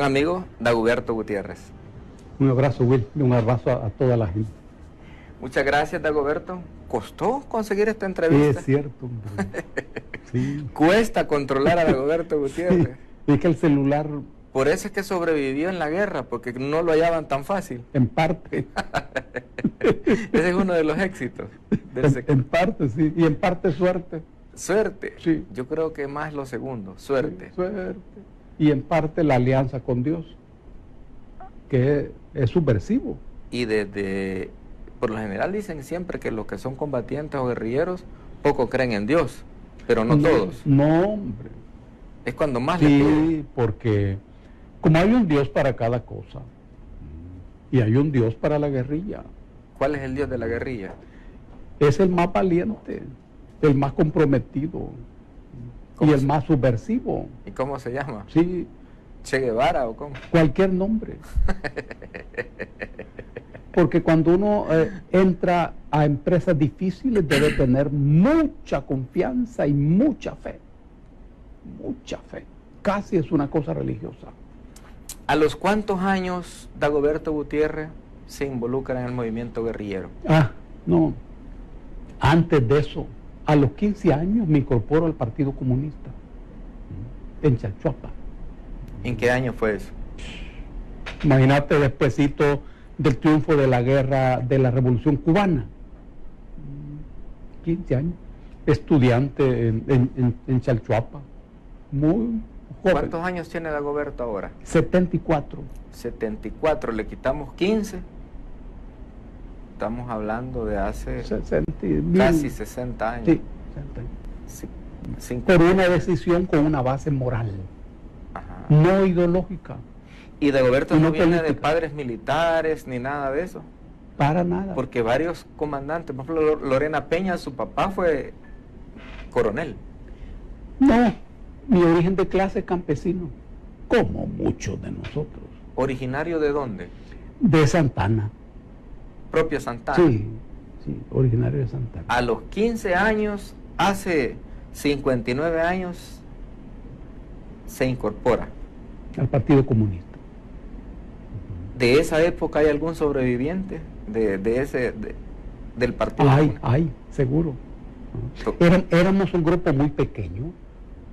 Amigo Dagoberto Gutiérrez. Un abrazo, Will, y un abrazo a toda la gente. Muchas gracias, Dagoberto. ¿Costó conseguir esta Sí, entrevista? es cierto, hombre. Sí. Cuesta controlar a Dagoberto Gutiérrez. Sí, es que el celular, Por eso es que sobrevivió en la guerra, porque no lo hallaban tan fácil. en parte, Ese es uno de los éxitos. en parte, sí, y en parte suerte. Suerte. Sí. Yo creo que más lo segundo, suerte. Sí, suerte. Y en parte la alianza con Dios, que es subversivo. Y por lo general dicen siempre que los que son combatientes o guerrilleros poco creen en Dios, pero no todos. No, hombre. Es cuando más le piden. Sí, porque como hay un Dios para cada cosa, y hay un Dios para la guerrilla, ¿Cuál es el Dios de la guerrilla? es el más valiente, el más comprometido y ¿Cómo el se- más subversivo. ¿Y cómo se llama? Sí, ¿Che Guevara o cómo? cualquier nombre. Porque cuando uno entra a empresas difíciles debe tener mucha confianza y mucha fe. Mucha fe. Casi es una cosa religiosa. ¿A los cuántos años Dagoberto Gutiérrez se involucra en el movimiento guerrillero? No. Antes de eso, a los 15 años me incorporo al Partido Comunista en Chalchuapa. ¿En qué año fue eso? Imagínate, despuesito del triunfo de la guerra de la Revolución Cubana. 15 años. Estudiante en Chalchuapa. Muy joven. ¿Cuántos años tiene Dagoberto ahora? 74. 74, le quitamos 15. Estamos hablando de hace 60, casi 60 años. Sí, 60. Por una decisión con una base moral, Ajá. no ideológica, Y Dagoberto Y no no viene de política. padres militares ni nada de eso. para nada. Porque varios comandantes, por ejemplo, Lorena Peña, su papá fue coronel. No, mi origen de clase campesino, como muchos de nosotros. ¿Originario de dónde? De Santana. Propio Santana. Sí, originario de Santana. A los 15 años, hace 59 años, se incorpora. Al Partido Comunista. ¿De esa época hay algún sobreviviente del partido? Hay, seguro. Éramos un grupo muy pequeño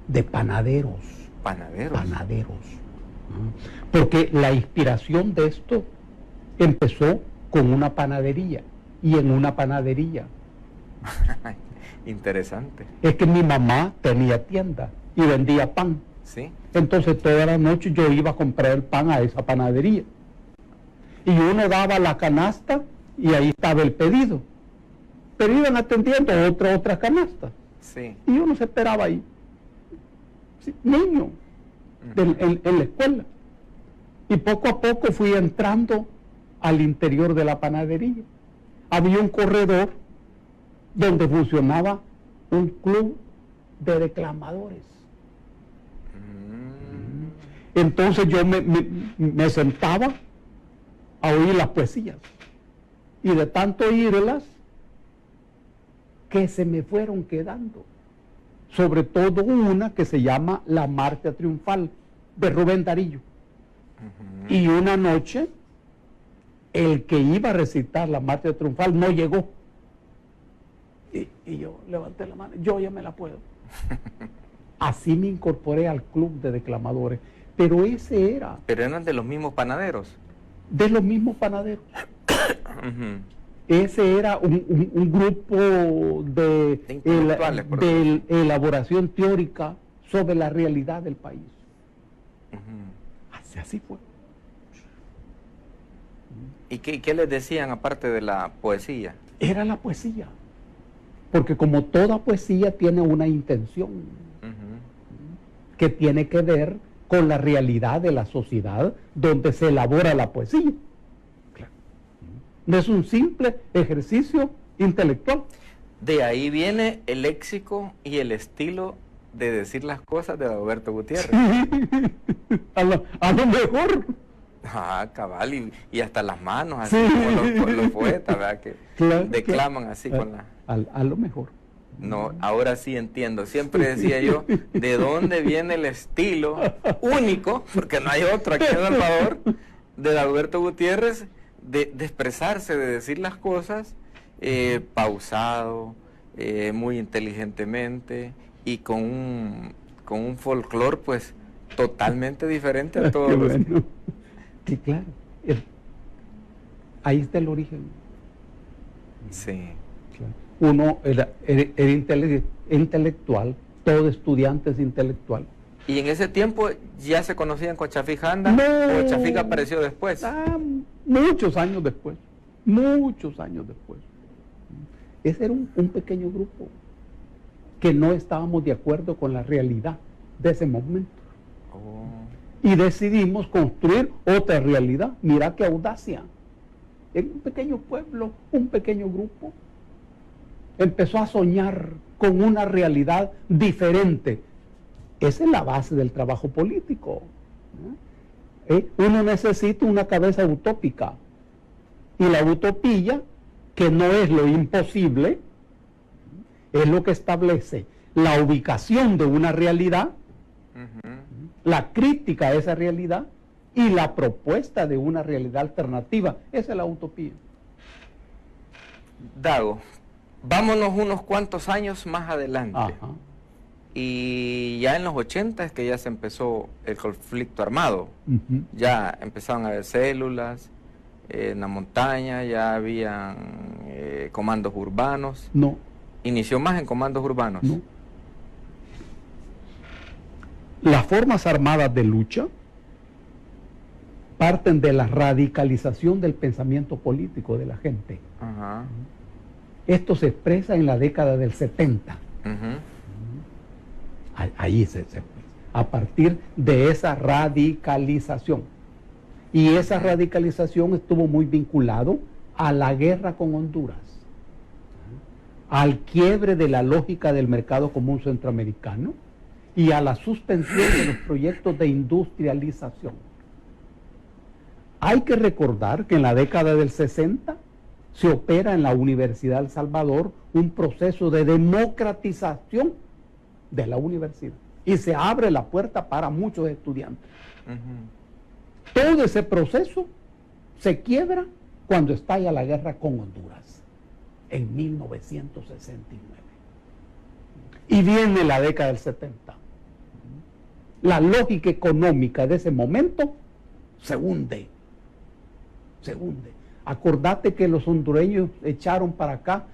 de panaderos. Panaderos. Porque la inspiración de esto empezó con una panadería y en una panadería. Interesante. Es que mi mamá tenía tienda y vendía pan. ¿Sí? Entonces todas las noches yo iba a comprar el pan a esa panadería. Y uno daba la canasta y ahí estaba el pedido. Pero iban atendiendo otra canasta. Sí. Y uno se esperaba ahí. Sí, niño, en la escuela. Y poco a poco fui entrando al interior de la panadería. Había un corredor donde funcionaba un club de declamadores. Entonces yo me sentaba a oír las poesías. Y de tanto oírlas, que se me fueron quedando. Sobre todo una que se llama La Marcha Triunfal, de Rubén Darío. Y una noche, el que iba a recitar la Marcha Triunfal no llegó. Y yo levanté la mano, yo ya me la puedo. Así me incorporé al club de declamadores. Pero ese era Pero eran de los mismos panaderos. de los mismos panaderos. Ujú. Ese era un grupo de intelectuales, por de elaboración teórica sobre la realidad del país. Ujú. Así fue. ¿Y qué les decían aparte de la poesía? Era la poesía. Porque como toda poesía tiene una intención Ujú. que tiene que ver con la realidad de la sociedad donde se elabora la poesía. No es un simple ejercicio intelectual. De ahí viene el léxico y el estilo de decir las cosas de Dagoberto Gutiérrez. A lo mejor. Ah, cabal, y hasta las manos, así Sí. como los poetas, ¿verdad? Que Claro, declaman así con la... A lo mejor. No, ahora sí entiendo. Siempre decía yo, ¿de dónde viene el estilo único? Porque no hay otro aquí en El Salvador, de Dagoberto Gutiérrez, de expresarse, de decir las cosas pausado, muy inteligentemente y con un folclore pues totalmente diferente a todos los... Bueno. Sí, claro. Ahí está el origen. Sí. Claro. Uno era intelectual, todo estudiante es intelectual. ¿Y en ese tiempo ya se conocían con Chafijanda? No. ¿O Chafica apareció después? Muchos años después. Muchos años después. Ese era un pequeño grupo que no estábamos de acuerdo con la realidad de ese momento. Oh. Y decidimos construir otra realidad. Mira qué audacia. En un pequeño pueblo, un pequeño grupo, empezó a soñar con una realidad diferente. Esa es la base del trabajo político. Uno necesita una cabeza utópica. Y la utopía, que no es lo imposible, es lo que establece la ubicación de una realidad, la crítica a esa realidad y la propuesta de una realidad alternativa. Esa es la utopía. Dago, vámonos unos cuantos años más adelante. Ajá. Y ya en los 80 es que ya se empezó el conflicto armado. Ya empezaron a haber células en la montaña, ya habían comandos urbanos. No. Inició más en comandos urbanos. No. Las formas armadas de lucha parten de la radicalización del pensamiento político de la gente. Ajá. Esto se expresa en la década del 70. Ahí se expresa. A partir de esa radicalización. Y esa radicalización estuvo muy vinculado a la guerra con Honduras, al quiebre de la lógica del mercado común centroamericano y a la suspensión de los proyectos de industrialización. Hay que recordar que en la década del 60 se opera en la Universidad de El Salvador un proceso de democratización de la universidad y se abre la puerta para muchos estudiantes. Todo ese proceso se quiebra cuando estalla la guerra con Honduras en 1969. Y viene la década del 70. La lógica económica de ese momento se hunde. Se hunde. Acordate que los hondureños echaron para acá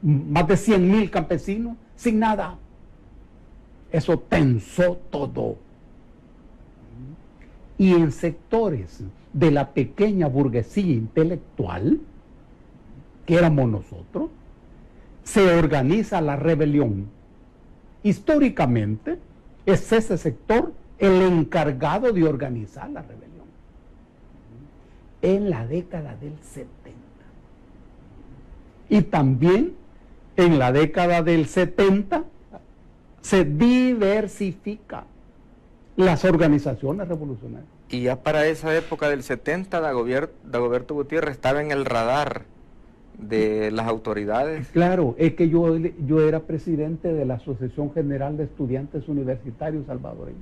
más de 100,000 campesinos sin nada. Eso tensó todo. Y en sectores de la pequeña burguesía intelectual, que éramos nosotros, se organiza la rebelión. Históricamente, es ese sector el encargado de organizar la rebelión. En la década del 70. Y también en la década del 70 se diversifica las organizaciones revolucionarias. Y ya para esa época del 70, Dagoberto Gutiérrez estaba en el radar de las autoridades. Claro, es que yo era presidente de la Asociación General de Estudiantes Universitarios Salvadoreños,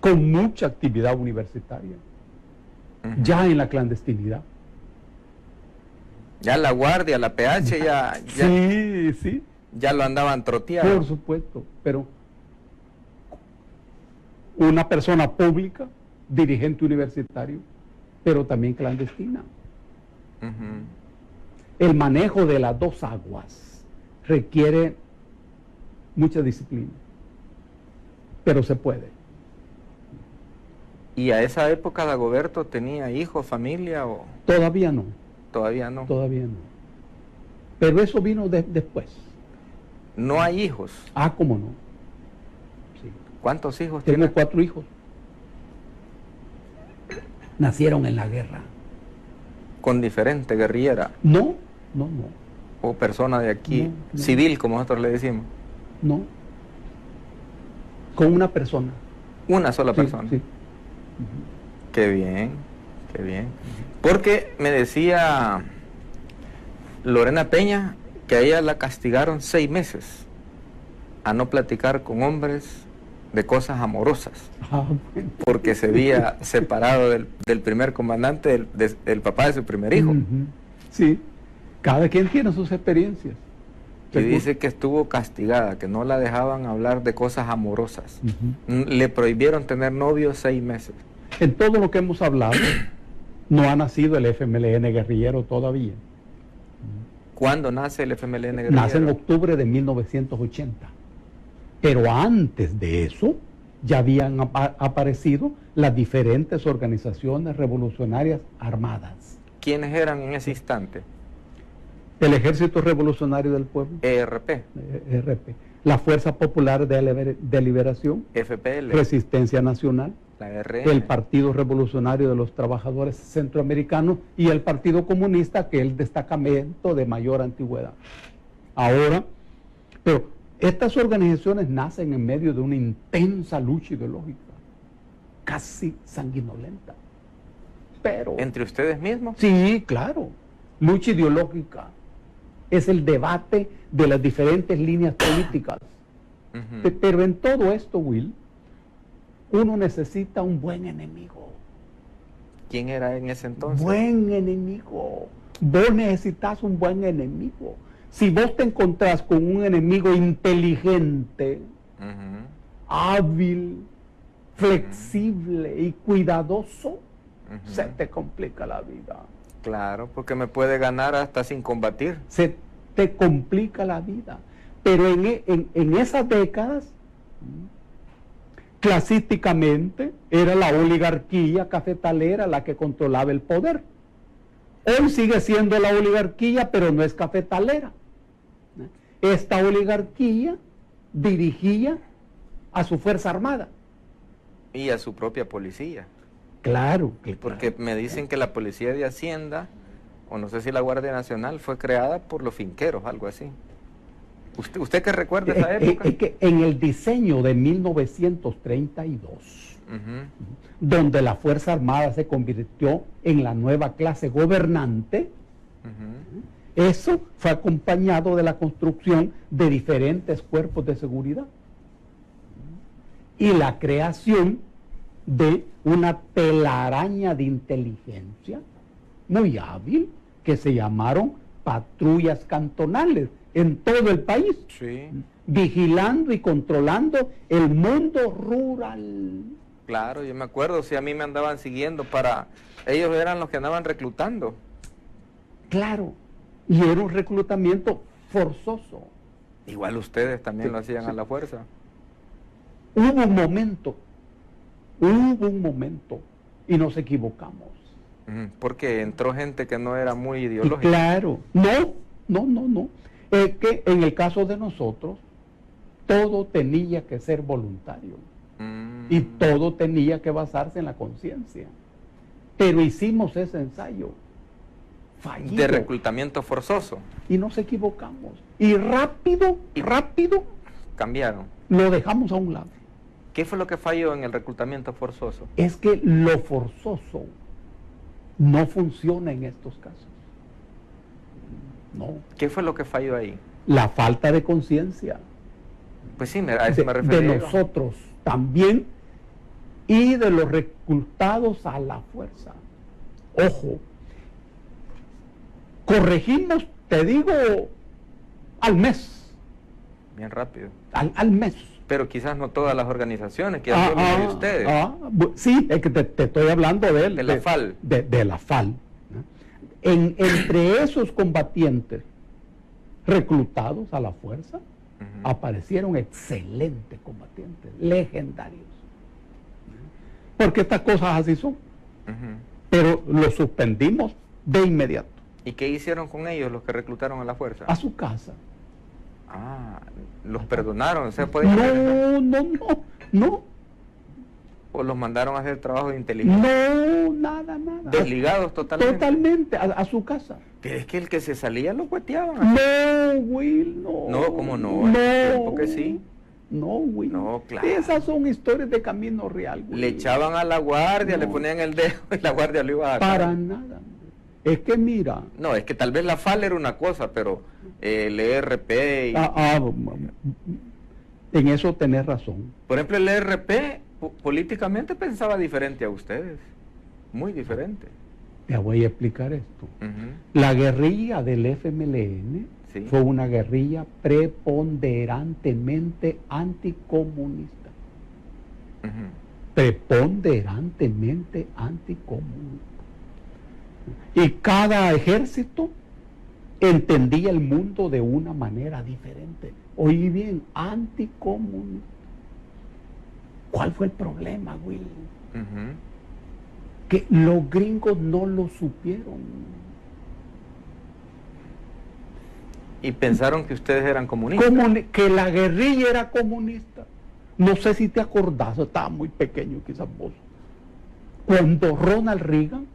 con mucha actividad universitaria, ya en la clandestinidad. Ya la Guardia, la PH, Sí. Ya lo andaban troteando. Por supuesto, pero una persona pública, dirigente universitario, pero también clandestina. El manejo de las dos aguas requiere mucha disciplina, pero se puede. ¿Y a esa época Dagoberto tenía hijos, familia o...? Todavía no. Todavía no. Todavía no. Pero eso vino después. ¿No hay hijos? ¿Cómo no? Sí. ¿Cuántos hijos Tengo tiene? 4 hijos. Nacieron en la guerra. ¿Con diferente guerrillera? No. ¿O persona de aquí, No. civil, como nosotros le decimos? No. Con una persona. Una sola persona. Sí. Qué bien, qué bien. Porque me decía Lorena Peña que a ella la castigaron 6 meses a no platicar con hombres de cosas amorosas, Bueno. porque se había separado del primer comandante, del papá de su primer hijo. Sí, cada quien tiene sus experiencias. Y dice que estuvo castigada, que no la dejaban hablar de cosas amorosas. Le prohibieron tener novio 6 meses. En todo lo que hemos hablado, no ha nacido el FMLN guerrillero todavía. ¿Cuándo nace el FMLN guerrillero? Nace en octubre de 1980. Pero antes de eso, ya habían aparecido las diferentes organizaciones revolucionarias armadas. ¿Quiénes eran en ese instante? El Ejército Revolucionario del Pueblo, ERP, ERP, la Fuerza Popular de Liberación, FPL, Resistencia Nacional, la RN, el Partido Revolucionario de los Trabajadores Centroamericanos y el Partido Comunista, que es el destacamento de mayor antigüedad. Ahora, pero estas organizaciones nacen en medio de una intensa lucha ideológica, casi sanguinolenta. Pero, ¿entre ustedes mismos? sí, claro, lucha ideológica. Es el debate de las diferentes líneas políticas. Pero en todo esto, Will, uno necesita un buen enemigo. ¿Quién era en ese entonces? Buen enemigo. Vos necesitas un buen enemigo. Si vos te encontrás con un enemigo inteligente, hábil, flexible y cuidadoso, se te complica la vida. Claro, porque me puede ganar hasta sin combatir. Se te complica la vida. Pero en esas décadas, clasísticamente, era la oligarquía cafetalera la que controlaba el poder. Hoy sigue siendo la oligarquía, pero no es cafetalera. Esta oligarquía dirigía a su Fuerza Armada. Y a su propia policía. Claro. Porque me dicen que la Policía de Hacienda, o no sé si la Guardia Nacional, fue creada por los finqueros, algo así. ¿Usted qué recuerda esa época? Es que en el diseño de 1932, donde la Fuerza Armada se convirtió en la nueva clase gobernante, eso fue acompañado de la construcción de diferentes cuerpos de seguridad y la creación de una telaraña de inteligencia muy hábil que se llamaron patrullas cantonales en todo el país, Sí. vigilando y controlando el mundo rural. Claro, yo me acuerdo, si a mí me andaban siguiendo ellos eran los que andaban reclutando. Claro, y era un reclutamiento forzoso. Igual ustedes también Sí, lo hacían sí. a la fuerza. Hubo un momento, y nos equivocamos. Porque entró gente que no era muy Y ideológica. claro, no. Es que en el caso de nosotros, todo tenía que ser voluntario. Y todo tenía que basarse en la conciencia. Pero hicimos ese ensayo fallido. De reclutamiento forzoso. Y nos equivocamos. Y rápido, Cambiaron. lo dejamos a un lado. ¿Qué fue lo que falló en el reclutamiento forzoso? Es que lo forzoso no funciona en estos casos. No. ¿Qué fue lo que falló ahí? La falta de conciencia Pues sí, a eso me de refería. nosotros también y de los reclutados a la fuerza. Ojo, corregimos, te digo, al mes. Bien rápido. Al mes. Pero quizás no todas las organizaciones, quizás solo de ustedes. Sí, es que te estoy hablando de él. De la FAL. De la FAL. ¿no? Entre esos combatientes reclutados a la fuerza, aparecieron excelentes combatientes, legendarios. Porque estas cosas así son. Pero los suspendimos de inmediato. ¿Y qué hicieron con ellos los que reclutaron a la fuerza? A su casa. Los perdonaron, o sea, podían regresar. No. O los mandaron a hacer trabajo de inteligencia. No, nada. Desligados totalmente. Totalmente, a su casa. Pero es que el que se salía lo cueteaban. No, Will, no. No, ¿cómo no? Porque sí. No, Will. No, claro. Esas son historias de camino real, Will. Le echaban a la guardia, No. le ponían el dedo y la guardia lo iba a sacar. Para nada. Es que mira, No, es que tal vez la FAL era una cosa, pero el ERP, en eso tenés razón. por ejemplo, el ERP políticamente pensaba diferente a ustedes, muy diferente. Te voy a explicar esto. Ujú. La guerrilla del FMLN Sí. fue una guerrilla preponderantemente anticomunista. Ujú. Preponderantemente anticomunista. Y cada ejército entendía el mundo de una manera diferente. Oí bien, anticomunista. ¿Cuál fue el problema, Will? Ujú. Que los gringos no lo supieron. Y pensaron que ustedes eran comunistas. Que la guerrilla era comunista. No sé si te acordás, estaba muy pequeño quizás vos. Cuando Ronald Reagan,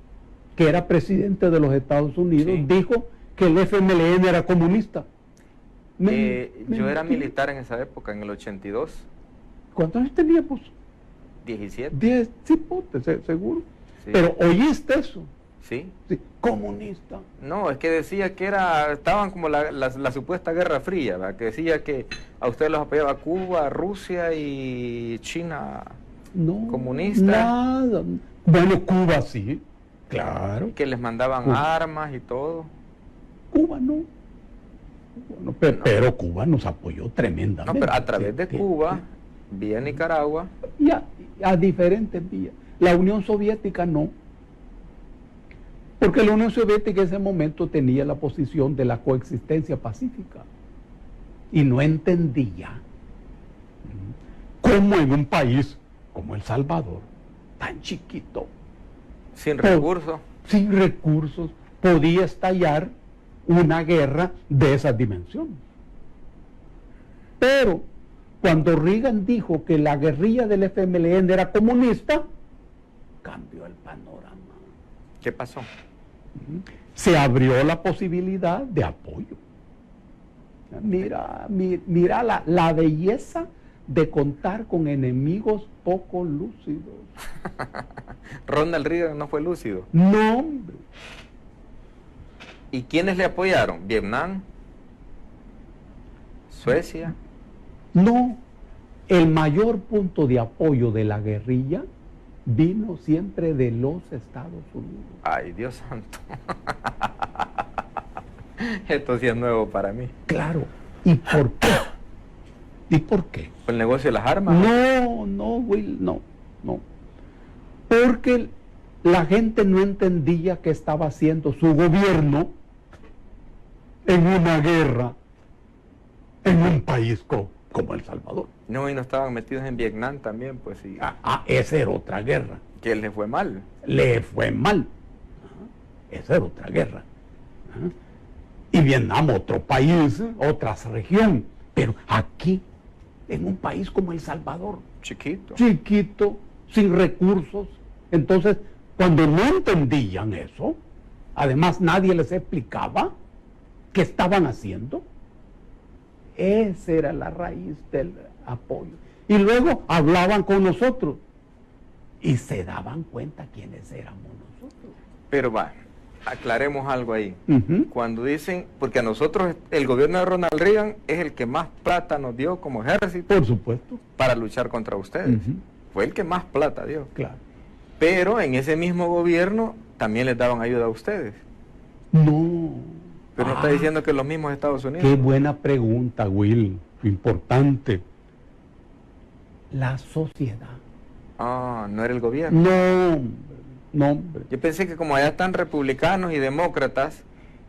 que era presidente de los Estados Unidos, Sí. dijo que el FMLN era comunista. Yo era mentira. militar en esa época, en el 82, ¿Cuántos años teníamos? 17. 10, sí, seguro. Sí. Pero oíste eso. Sí. Sí, comunista. No, es que decía que estaban como la supuesta Guerra Fría, ¿verdad? Que decía que a ustedes los apoyaba Cuba, Rusia y China, No. comunista. Nada. Bueno, Cuba sí. Claro. que les mandaban Cuba. armas y todo. Cuba no. Bueno, pero Cuba nos apoyó tremendamente. No, pero a través de Sí, Cuba, vía Nicaragua. sí. Y a diferentes vías. La Unión Soviética no. Porque la Unión Soviética en ese momento tenía la posición de la coexistencia pacífica. Y no entendía cómo en un país como El Salvador, tan chiquito, Sin recursos. sin recursos, podía estallar una guerra de esas dimensiones. Pero cuando Reagan dijo que la guerrilla del FMLN era comunista, cambió el panorama. ¿Qué pasó? Se abrió la posibilidad de apoyo. Mira la belleza de contar con enemigos poco lúcidos. Ronald Reagan no fue lúcido. No, hombre. ¿Y quiénes le apoyaron? ¿Vietnam? ¿Suecia? No, el mayor punto de apoyo de la guerrilla vino siempre de los Estados Unidos. Ay, Dios santo. Esto sí es nuevo para mí. Claro. ¿Y por qué? ¿Y por qué? ¿El negocio de las armas? No, Will, no. Porque la gente no entendía qué estaba haciendo su gobierno en una guerra en un país como El Salvador. No, y no estaban metidos en Vietnam también, pues sí. Esa era otra guerra. Que les fue mal. Le fue mal. Esa era otra guerra. Y Vietnam, otro país, otra región. Pero aquí, en un país como El Salvador, Chiquito. chiquito, sin recursos. Entonces, cuando no entendían eso, además nadie les explicaba qué estaban haciendo. Esa era la raíz del apoyo. Y luego hablaban con nosotros y se daban cuenta quiénes éramos nosotros. Pero va, aclaremos algo ahí. Ujú. Cuando dicen, porque a nosotros el gobierno de Ronald Reagan es el que más plata nos dio como ejército Por supuesto. para luchar contra ustedes. Ujú. Fue el que más plata dio. Claro. Pero en ese mismo gobierno también les daban ayuda a ustedes. No. Pero no está diciendo que los mismos Estados Unidos. Qué buena pregunta, Will. Importante. La sociedad. Ah, no era el gobierno. No, hombre, no, hombre. Yo pensé que como allá están republicanos y demócratas,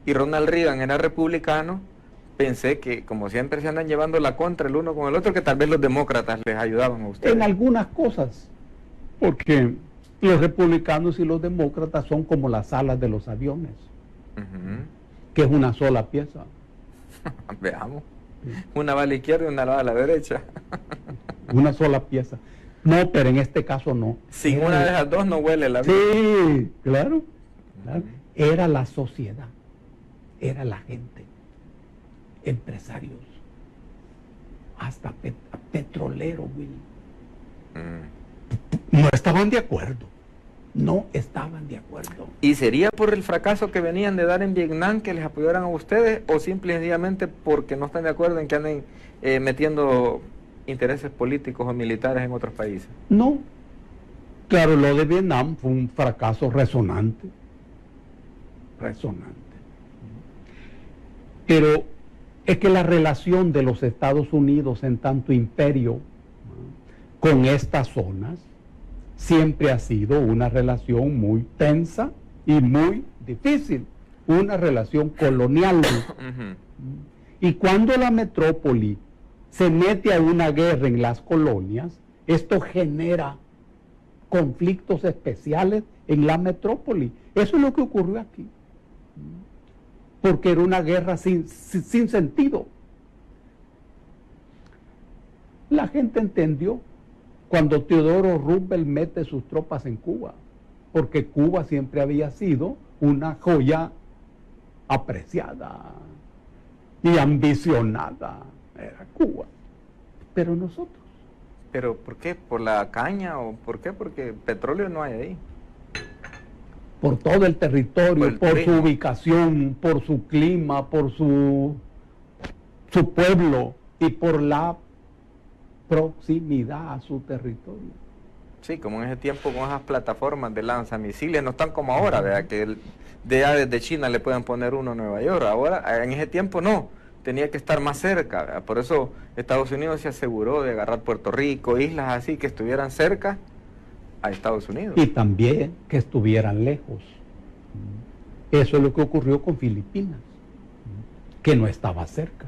y Ronald Reagan era republicano, pensé que como siempre se andan llevando la contra el uno con el otro, que tal vez los demócratas les ayudaban a ustedes. En algunas cosas, porque los republicanos y los demócratas son como las alas de los aviones, Ujú. que es una sola pieza. Veamos. Una va a la izquierda y una va a la derecha. Una sola pieza. No, pero en este caso no. Sin Era una de la- esas dos no huele la vida. Sí, claro. Era la sociedad, era la gente, empresarios, hasta petroleros, Will. Mm. No estaban de acuerdo. no estaban de acuerdo. ¿Y sería por el fracaso que venían de dar en Vietnam que les apoyaran a ustedes o simple y sencillamente porque no están de acuerdo en que anden metiendo intereses políticos o militares en otros países? No, claro, lo de Vietnam fue un fracaso resonante, pero es que la relación de los Estados Unidos en tanto imperio, ¿no?, con estas zonas siempre ha sido una relación muy tensa y muy difícil, una relación colonial. Y cuando la metrópoli se mete a una guerra en las colonias, esto genera conflictos especiales en la metrópoli. Eso es lo que ocurrió aquí, porque era una guerra sin sentido. La gente entendió cuando Teodoro Roosevelt mete sus tropas en Cuba, porque Cuba siempre había sido una joya apreciada y ambicionada, era Cuba. Pero nosotros. ¿Pero por qué? ¿Por la caña o por qué? Porque petróleo no hay ahí. Por todo el territorio, por su ubicación, por su clima, por su pueblo y por la proximidad a su territorio. Sí, como en ese tiempo con esas plataformas de lanzamisiles, no están como ahora, ¿verdad? Que desde China le pueden poner uno a Nueva York. Ahora, en ese tiempo no, tenía que estar más cerca, ¿verdad? Por eso Estados Unidos se aseguró de agarrar Puerto Rico, islas así que estuvieran cerca a Estados Unidos. Y también que estuvieran lejos. Eso es lo que ocurrió con Filipinas, que no estaba cerca.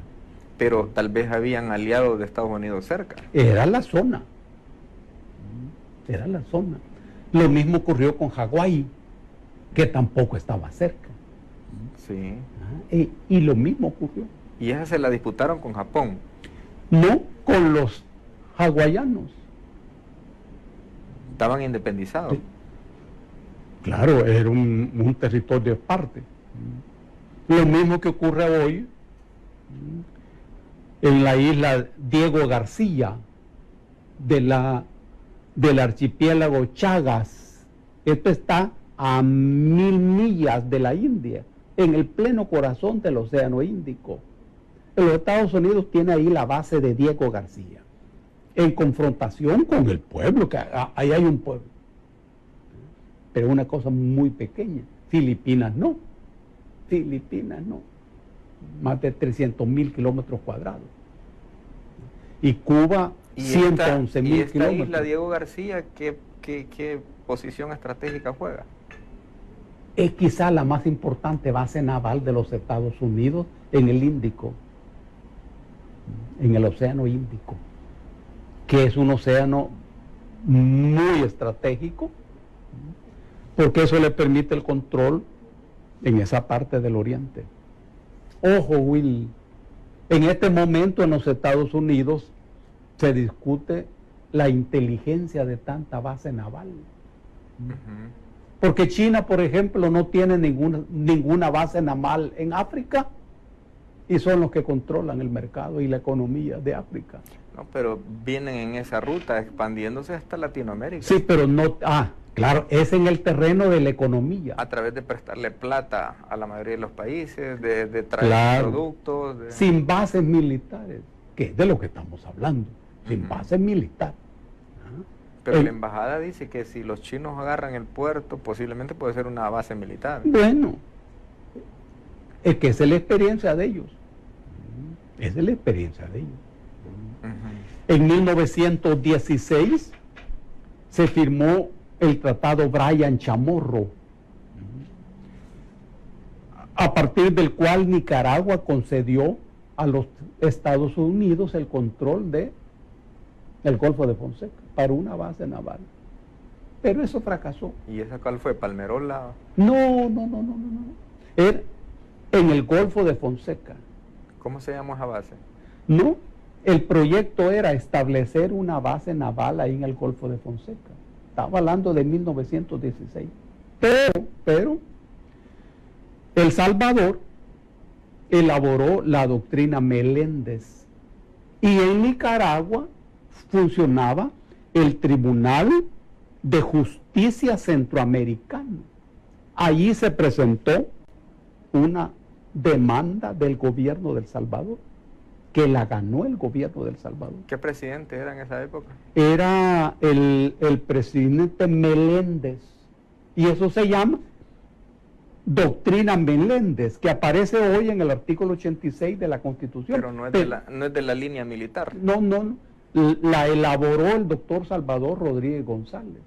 Pero tal vez habían aliados de Estados Unidos cerca. Era la zona. Era la zona. Lo mismo ocurrió con Hawái, que tampoco estaba cerca. Sí. Y lo mismo ocurrió. ¿Y esa se la disputaron con Japón? No, con los hawaianos. Estaban independizados. Sí. Claro, era un territorio aparte. Lo mismo que ocurre hoy en la isla Diego García del archipiélago Chagas. Esto está a 1000 millas de la India, en el pleno corazón del Océano Índico. Los Estados Unidos tiene ahí la base de Diego García, en confrontación con el pueblo, que ahí hay un pueblo. Pero una cosa muy pequeña. Filipinas no. Más de 300,000 kilómetros cuadrados. Y Cuba, 111,000 kilómetros. ¿Y esta isla Diego García qué posición estratégica juega? Es quizá la más importante base naval de los Estados Unidos en el Índico, en el Océano Índico, que es un océano muy estratégico, porque eso le permite el control en esa parte del Oriente. Ojo, Will, en este momento en los Estados Unidos se discute la inteligencia de tanta base naval. Porque China, por ejemplo, no tiene ninguna base naval en África y son los que controlan el mercado y la economía de África. No, pero vienen en esa ruta expandiéndose hasta Latinoamérica. Sí, pero no... claro, es en el terreno de la economía. A través de prestarle plata a la mayoría de los países, de traer productos. Sin bases militares, que es de lo que estamos hablando, sin bases militares. Pero la embajada dice que si los chinos agarran el puerto, posiblemente puede ser una base militar. Bueno, es que esa es la experiencia de ellos. Esa es la experiencia de ellos. En 1916 se firmó el Tratado Bryan Chamorro, a partir del cual Nicaragua concedió a los Estados Unidos el control del Golfo de Fonseca para una base naval. Pero eso fracasó. ¿Y esa cuál fue? ¿Palmerola? No. Era en el Golfo de Fonseca. ¿Cómo se llama esa base? No, el proyecto era establecer una base naval ahí en el Golfo de Fonseca. Estaba hablando de 1916. Pero El Salvador elaboró la doctrina Meléndez y en Nicaragua funcionaba el Tribunal de Justicia Centroamericano. Allí se presentó una demanda del gobierno de El Salvador, que la ganó el gobierno de El Salvador. ¿Qué presidente era en esa época? Era el presidente Meléndez, y eso se llama Doctrina Meléndez, que aparece hoy en el artículo 86 de la Constitución. Pero no es, no es de la línea militar. No, la elaboró el doctor Salvador Rodríguez González.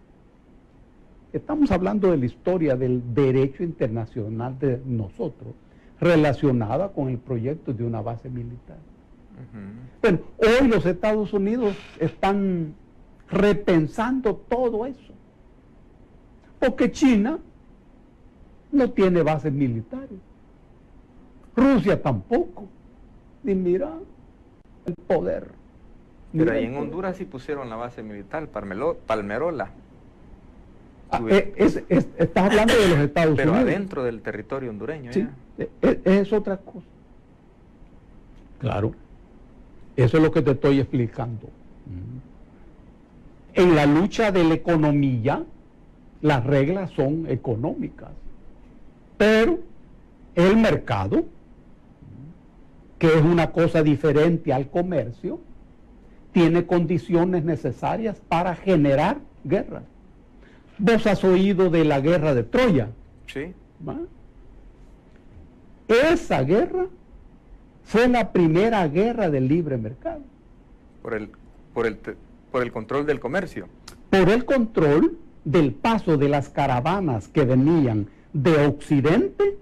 Estamos hablando de la historia del derecho internacional de nosotros, relacionada con el proyecto de una base militar. Bueno, hoy los Estados Unidos están repensando todo eso, porque China no tiene bases militares, Rusia tampoco, y mira el poder. Pero ahí en Honduras sí pusieron la base militar, Palmerola. Estás hablando de los Estados Pero Unidos. adentro del territorio hondureño. Sí, ya. es otra cosa. Claro, eso es lo que te estoy explicando. En la lucha de la economía, las reglas son económicas, pero el mercado, que es una cosa diferente al comercio, tiene condiciones necesarias para generar guerras. Vos has oído de la guerra de Troya. Sí. ¿Va? Esa guerra fue la primera guerra del libre mercado. Por el control del comercio. Por el control del paso de las caravanas que venían de Occidente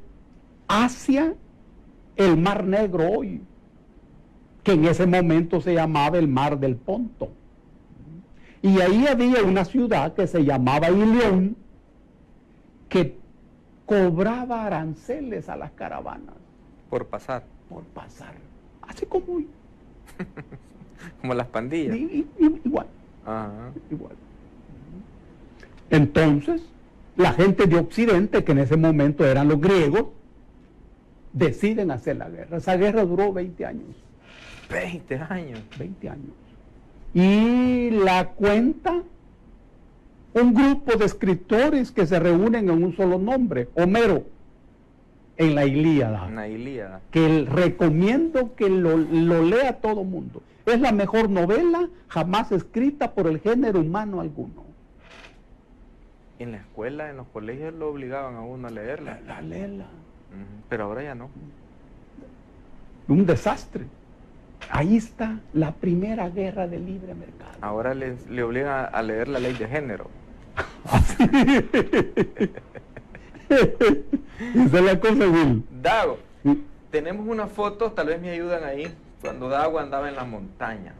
hacia el Mar Negro hoy, que en ese momento se llamaba el Mar del Ponto. Y ahí había una ciudad que se llamaba Ilión, que cobraba aranceles a las caravanas. Por pasar. Por pasar. Así como hoy. Como las pandillas. Igual. Ajá. Igual. Entonces, la gente de Occidente, que en ese momento eran los griegos, deciden hacer la guerra. Esa guerra duró 20 años. 20 años. 20 años. Y la cuenta un grupo de escritores que se reúnen en un solo nombre, Homero, en la Ilíada. Una Ilíada. Que recomiendo que lo lea todo mundo. Es la mejor novela jamás escrita por el género humano alguno. En la escuela, en los colegios lo obligaban a uno a leerla. La léela. Pero ahora ya no. Un desastre. Ahí está la primera guerra del libre mercado. Ahora le obligan a leer la ley de género. Esa es la cosa, Will. Dago, tenemos unas fotos, tal vez me ayudan ahí, cuando Dago andaba en la montaña.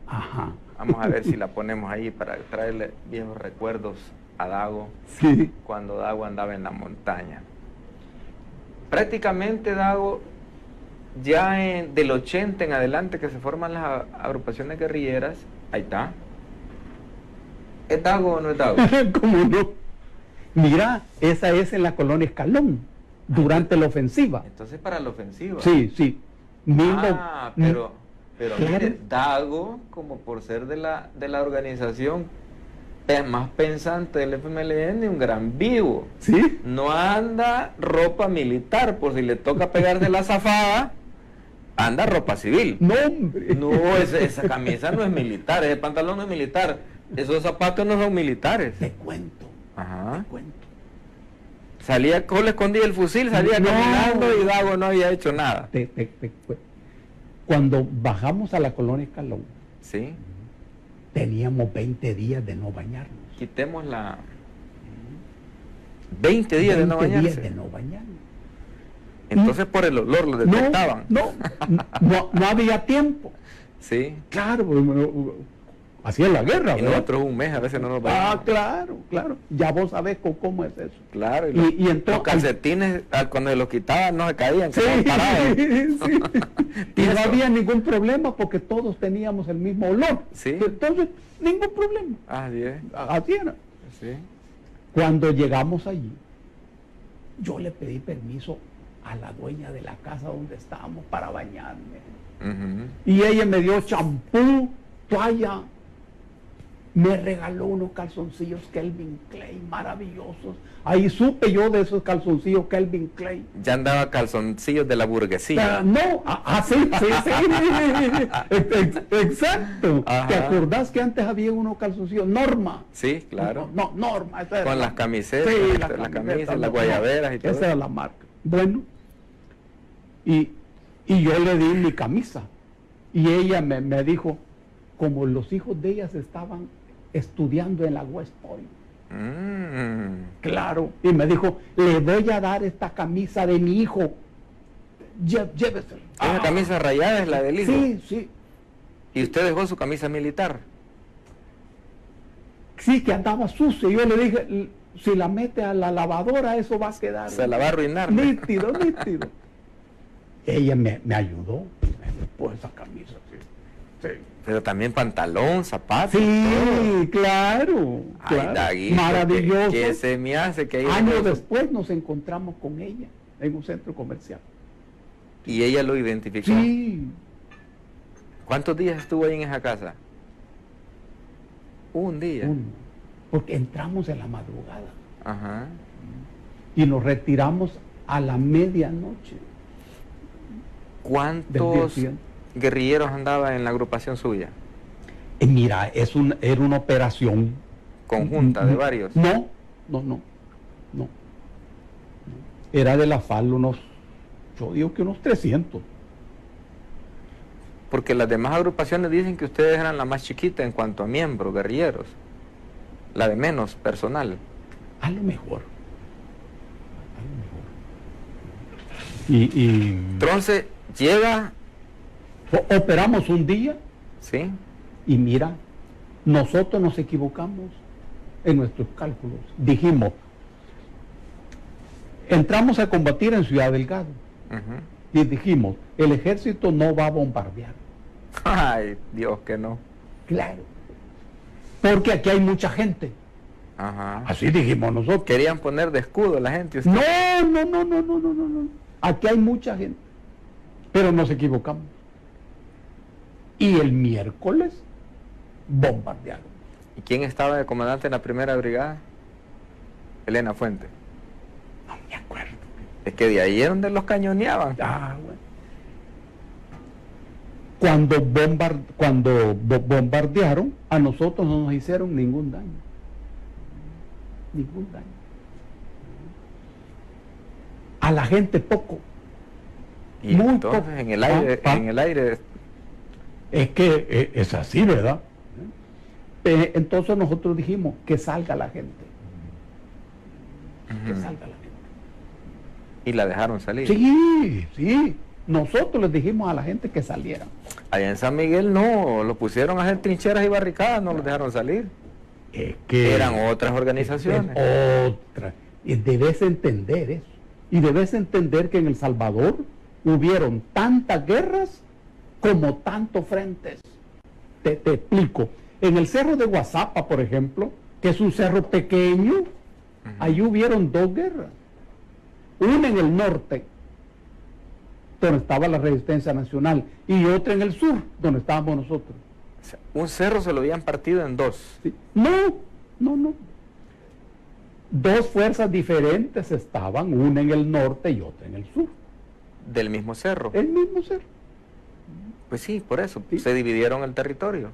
Ajá. Vamos a ver si la ponemos ahí para traerle viejos recuerdos a Dago. Sí. Cuando Dago andaba en la montaña. Prácticamente, Dago, ya del 80 en adelante que se forman las agrupaciones guerrilleras, ahí está. ¿Es Dago o no es Dago? ¿Cómo no? Mira, esa es en la colonia Escalón, durante la ofensiva. Entonces para la ofensiva. Sí, sí. Pero claro. mire, Dago, como por ser de la organización más pensante del FMLN, un gran vivo. ¿Sí? No anda ropa militar, por si le toca pegarse la zafada, anda ropa civil. No, hombre. No, esa camisa no es militar, ese pantalón no es militar, esos zapatos no son militares. Te cuento. Ajá. Te cuento. Salía, le escondía el fusil, salía No. caminando y Dago no había hecho nada. Cuando bajamos a la colonia Escalón, Sí. teníamos 20 días de no bañarnos. Quitemos la 20 días de no 20 días bañarse. de no bañarnos. Entonces por el olor lo detectaban. No había tiempo. Sí. Claro, hacía la guerra, Y ¿verdad? nosotros un mes a veces no nos bañamos. Claro. Ya vos sabés cómo es eso. Claro. Y Y entonces- los calcetines, cuando los quitaban, no se caían. Sí, quedaban parados. sí. Y no Eso. había ningún problema porque todos teníamos el mismo olor. Sí. Entonces, ningún problema. Así es. Así era. Sí. Cuando llegamos allí, yo le pedí permiso a la dueña de la casa donde estábamos para bañarme. Ujú. Y ella me dio champú, toalla. me regaló unos calzoncillos Calvin Klein maravillosos. Ahí supe yo de esos calzoncillos Calvin Klein. Ya andaba calzoncillos de la burguesía. No, sí, exacto. Ajá. ¿Te acordás que antes había unos calzoncillos Norma? Sí, claro. No, Norma. Esa era Con las camisetas, sí, las camisas, las guayaberas y todo. Esa era la marca. Bueno, y yo le di mi camisa. Y ella me dijo, como los hijos de ellas estaban estudiando en la West Point. Claro. Y me dijo, le voy a dar esta camisa de mi hijo. Llévesela. Esa camisa rayada es la del hijo. Sí, sí. ¿Y usted dejó su camisa militar? Sí, que andaba sucia. Yo le dije, si la mete a la lavadora, eso va a quedar. Se la va a arruinar. Nítido, nítido. Ella me ayudó. Me puso esa camisa. Sí. Pero también pantalón, zapatos. Sí, claro. Ay, claro. Daguito, Maravilloso. que se me hace que Años después nos encontramos con ella en un centro comercial. Y ella lo identificó. Sí. ¿Cuántos días estuvo ahí en esa casa? Un día. Porque entramos en la madrugada Ajá. y nos retiramos a la medianoche. Del día ¿Cuántos siguiente. guerrilleros andaban en la agrupación suya? Mira, era una operación Conjunta de varios. No. Era de la FAL yo digo que unos 300. Porque las demás agrupaciones dicen que ustedes eran la más chiquita en cuanto a miembros, guerrilleros. La de menos personal. A lo mejor. Y Entonces, llega, operamos un día ¿sí? y mira, nosotros nos equivocamos en nuestros cálculos. Dijimos, entramos a combatir en Ciudad Delgado. Ujú. Y dijimos, el ejército no va a bombardear. Ay, Dios que no. Claro. Porque aquí hay mucha gente. Ajá. Así dijimos nosotros. Querían poner de escudo a la gente. usted. No. Aquí hay mucha gente. Pero nos equivocamos. Y el miércoles bombardearon. ¿Y quién estaba de comandante en la primera brigada? Elena Fuente. No me acuerdo. Es que de ahí era donde los cañoneaban. Bueno. Cuando bombardearon, a nosotros no nos hicieron ningún daño. Ningún daño. A la gente poco. Y Muy entonces poco. en el aire. Es que es así, ¿verdad? Entonces nosotros dijimos que salga la gente. Que Ujú. salga la gente. Y la dejaron salir. Sí. Nosotros les dijimos a la gente que saliera. Allá en San Miguel no, lo pusieron a hacer trincheras y barricadas, no los dejaron salir. Es que Eran otras organizaciones. Otra. Y debes entender eso. Y debes entender que en El Salvador hubieron tantas guerras como tantos frentes. Te explico. En el cerro de Guazapa, por ejemplo, que es un cerro pequeño, ahí hubieron dos guerras. Una en el norte, donde estaba la Resistencia Nacional, y otra en el sur, donde estábamos nosotros. O sea, un cerro se lo habían partido en dos. ¿Sí? No. Dos fuerzas diferentes estaban, una en el norte y otra en el sur. Del mismo cerro. El mismo cerro. Pues sí, por eso. Sí. Se dividieron el territorio.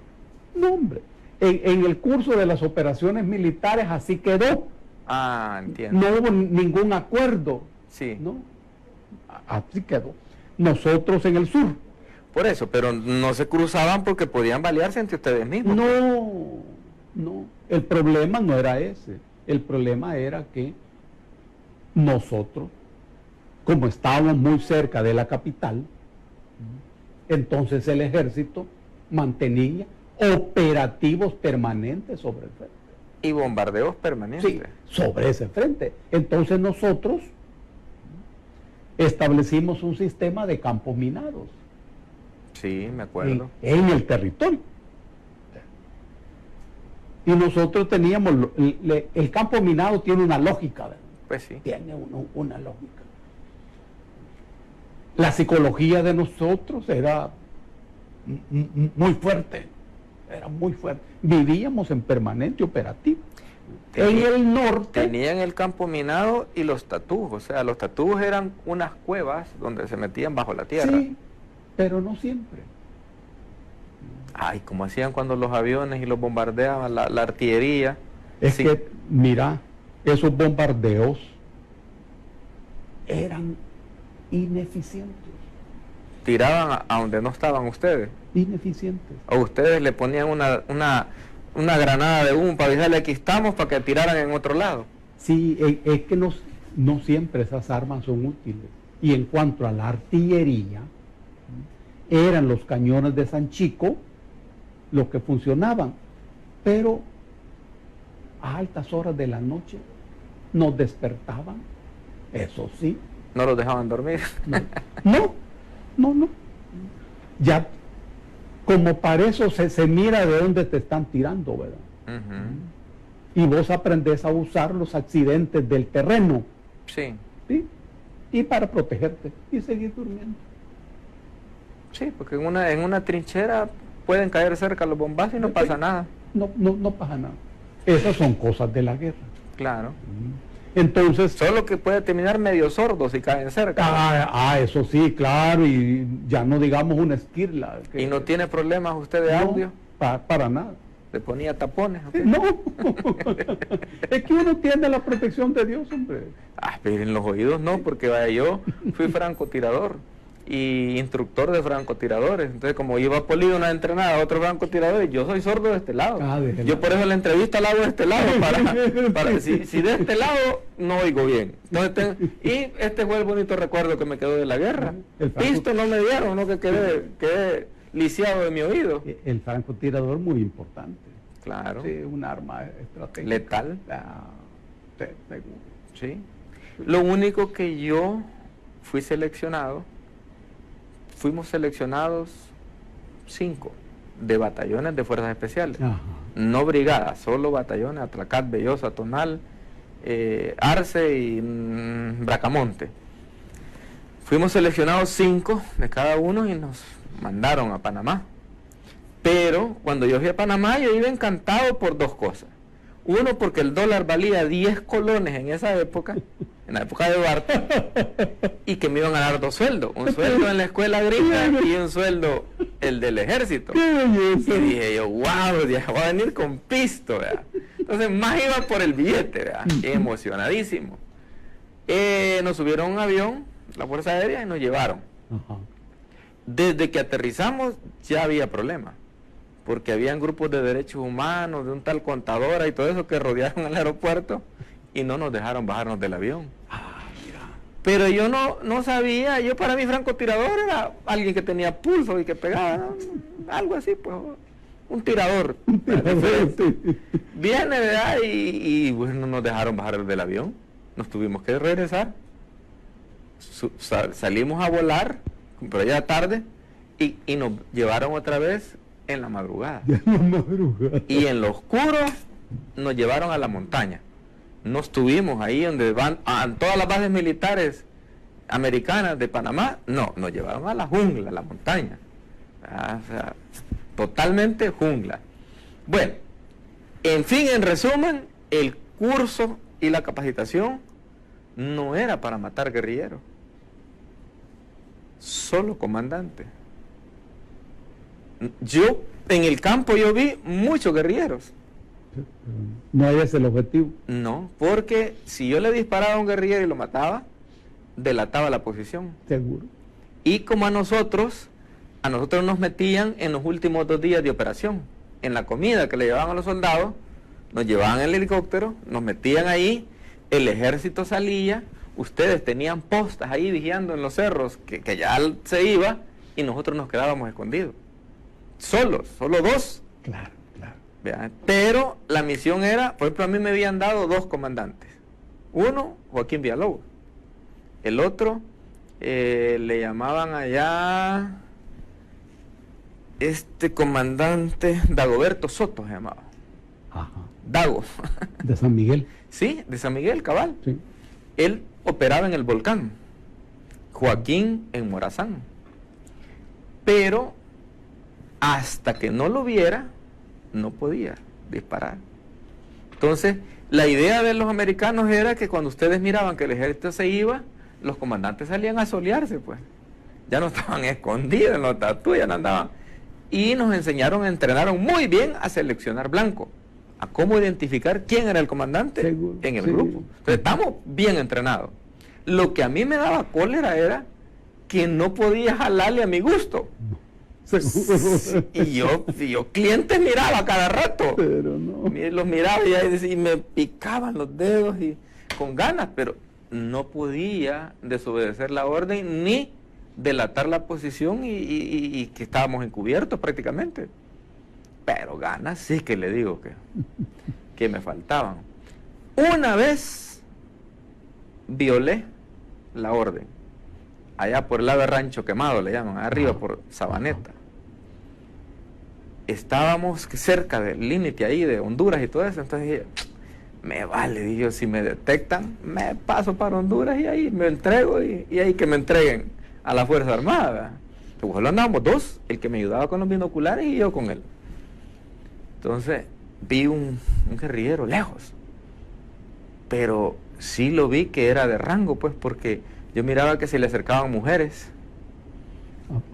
No, hombre. En el curso de las operaciones militares así quedó. Ah, entiendo. No hubo ningún acuerdo. Sí. ¿No? Así quedó. Nosotros en el sur. Por eso, pero no se cruzaban porque podían balearse entre ustedes mismos. No. El problema no era ese. El problema era que nosotros, como estábamos muy cerca de la capital, entonces el ejército mantenía operativos permanentes sobre el frente. Y bombardeos permanentes. Sí, sobre ese frente. Entonces nosotros establecimos un sistema de campos minados Sí, me acuerdo. en el territorio. Y nosotros teníamos, el campo minado tiene una lógica, ¿verdad? Pues sí. Tiene una lógica. La psicología de nosotros era muy fuerte. era muy fuerte. Vivíamos en permanente operativo. En Tenía- el norte, Tenían el campo minado y los tatús, o sea, los tatús eran unas cuevas donde se metían bajo la tierra. sí, pero no siempre. Ay, como hacían cuando los aviones y los bombardeaban, la artillería. Es Sí. que, mira, esos bombardeos eran ineficientes. Tiraban a donde no estaban ustedes. Ineficientes. O ustedes le ponían una granada de humo para avisarle aquí estamos para que tiraran en otro lado. Sí, es que no siempre esas armas son útiles. Y en cuanto a la artillería, eran los cañones de San Chico los que funcionaban, pero a altas horas de la noche nos despertaban, eso sí. No los dejaban dormir. No. Ya, como para eso se mira de dónde te están tirando, ¿verdad? Ujú. Y vos aprendés a usar los accidentes del terreno, Sí, ¿sí? Y para protegerte y seguir durmiendo. sí, porque en una trinchera pueden caer cerca los bombazos y no pasa nada. No pasa nada. Esas son cosas de la guerra. Claro. Entonces, Solo que puede terminar medio sordo si caen cerca. eso sí, claro, y ya no digamos una esquirla. Y no tiene problemas usted de No, audio. para nada. Le ponía tapones. ¿Ok? No, es que uno tiene la protección de Dios, hombre. Ah, pero en los oídos no, porque vaya, yo fui francotirador y instructor de francotiradores. Entonces, como iba a Polígono a entrenar a otros francotiradores, yo soy sordo de este lado. De Yo por eso la entrevista la hago de este lado, para si de este lado no oigo bien. Entonces, y este fue el bonito recuerdo que me quedó de la guerra. El franco- Pisto no me dieron, no que quedé lisiado de mi oído. El francotirador muy importante. Claro, Sí, un arma estratégica. letal. Sí, seguro. Sí. Lo único que yo fuimos seleccionados 5 de batallones de fuerzas especiales. Ajá. No brigadas, solo batallones, Atracat, Bellosa, Tonal, Arce y Bracamonte. Fuimos seleccionados 5 de cada uno y nos mandaron a Panamá. Pero cuando yo fui a Panamá, yo iba encantado por 2 cosas. Uno, porque el dólar valía 10 colones en esa época, en la época de Barton, y que me iban a dar 2 sueldos. Un sueldo en la escuela gringa y un sueldo, el del ejército. ¡Qué Y belleza! dije yo, wow, ya voy a venir con pisto, ¿verdad? Entonces más iba por el billete, ¿verdad? Emocionadísimo. Nos subieron a un avión, la Fuerza Aérea, y nos llevaron. Ajá. Desde que aterrizamos ya había problemas, porque habían grupos de derechos humanos, de un tal Contadora y todo eso que rodearon el aeropuerto y no nos dejaron bajarnos del avión. Pero yo no sabía, yo para mí francotirador era alguien que tenía pulso y que pegaba, ¿no? Algo así, pues, un tirador. Viene, ¿verdad? Y bueno, nos dejaron bajar del avión, nos tuvimos que regresar, salimos a volar, pero ya tarde, y nos llevaron otra vez en la madrugada. Ya no madruga. Y en lo oscuro nos llevaron a la montaña. No estuvimos ahí donde van a todas las bases militares americanas de Panamá. No, nos llevaron a la jungla, a la montaña. O sea, totalmente jungla. Bueno, en fin, en resumen, el curso y la capacitación no era para matar guerrilleros. Solo comandante. Yo, en el campo yo vi muchos guerrilleros. No es ese el objetivo. No, porque si yo le disparaba a un guerrillero y lo mataba, delataba la posición. Seguro. Y como a nosotros nos metían en los últimos 2 días de operación. En la comida que le llevaban a los soldados, nos llevaban en el helicóptero, nos metían ahí, el ejército salía, ustedes tenían postas ahí vigiando en los cerros, que ya se iba, y nosotros nos quedábamos escondidos. Solo 2. Claro. ¿Vean? Pero la misión era, por ejemplo, a mí me habían dado 2 comandantes. Uno, Joaquín Villalobos. El otro, le llamaban allá, comandante Dagoberto Soto se llamaba. Ajá. Dago. De San Miguel. Sí, de San Miguel, cabal. Sí. Él operaba en el Volcán. Joaquín en Morazán. Pero hasta que no lo viera, no podía disparar. Entonces, la idea de los americanos era que cuando ustedes miraban que el ejército se iba, los comandantes salían a solearse, pues. Ya no estaban escondidos en los tatúes, ya no andaban. Y nos entrenaron muy bien a seleccionar blanco, a cómo identificar quién era el comandante Seguro, en el sí. grupo. Entonces, estamos bien entrenados. Lo que a mí me daba cólera era que no podía jalarle a mi gusto. Seguro. Y yo clientes miraba cada rato. Pero no. Los miraba y me picaban los dedos y con ganas, pero no podía desobedecer la orden ni delatar la posición y que estábamos encubiertos prácticamente. Pero ganas sí que le digo que me faltaban. Una vez violé la orden, allá por el lado de Rancho Quemado le llaman, arriba por Sabaneta. Estábamos cerca del límite ahí de Honduras y todo eso, entonces dije, me vale, dije, si me detectan, me paso para Honduras y ahí me entrego y ahí que me entreguen a la Fuerza Armada. Pues lo andábamos dos, el que me ayudaba con los binoculares y yo con él. Entonces vi un guerrillero lejos, pero sí lo vi que era de rango, pues, porque yo miraba que se le acercaban mujeres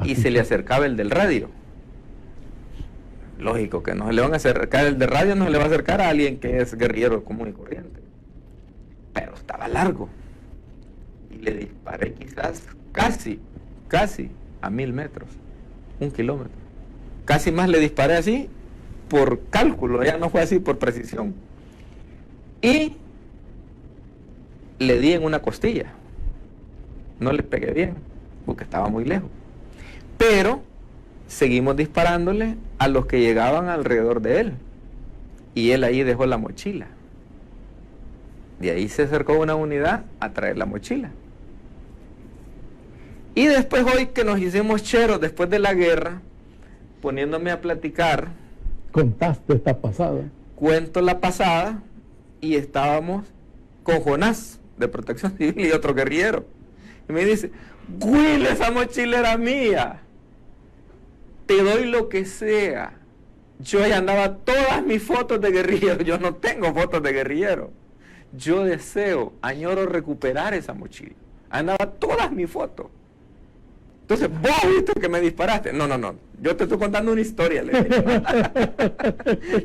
y se le acercaba el del radio. Lógico que no se le van a acercar, el de radio no se le va a acercar a alguien que es guerrillero común y corriente. Pero estaba largo. Y le disparé quizás casi a 1000 metros, 1 kilómetro. Casi más le disparé así por cálculo, ya no fue así por precisión. Y le di en una costilla. No le pegué bien, porque estaba muy lejos. Pero seguimos disparándole a los que llegaban alrededor de él. Y él ahí dejó la mochila. De ahí se acercó una unidad a traer la mochila. Y después, hoy que nos hicimos cheros después de la guerra, poniéndome a platicar, Contaste esta pasada. cuento la pasada y estábamos con Jonás de Protección Civil y otro guerrillero. Y me dice, Will, esa mochila era mía. Te doy lo que sea. Yo ahí andaba todas mis fotos de guerrillero. Yo no tengo fotos de guerrillero. Yo deseo, añoro recuperar esa mochila. Andaba todas mis fotos. Entonces, vos viste que me disparaste. No. Yo te estoy contando una historia.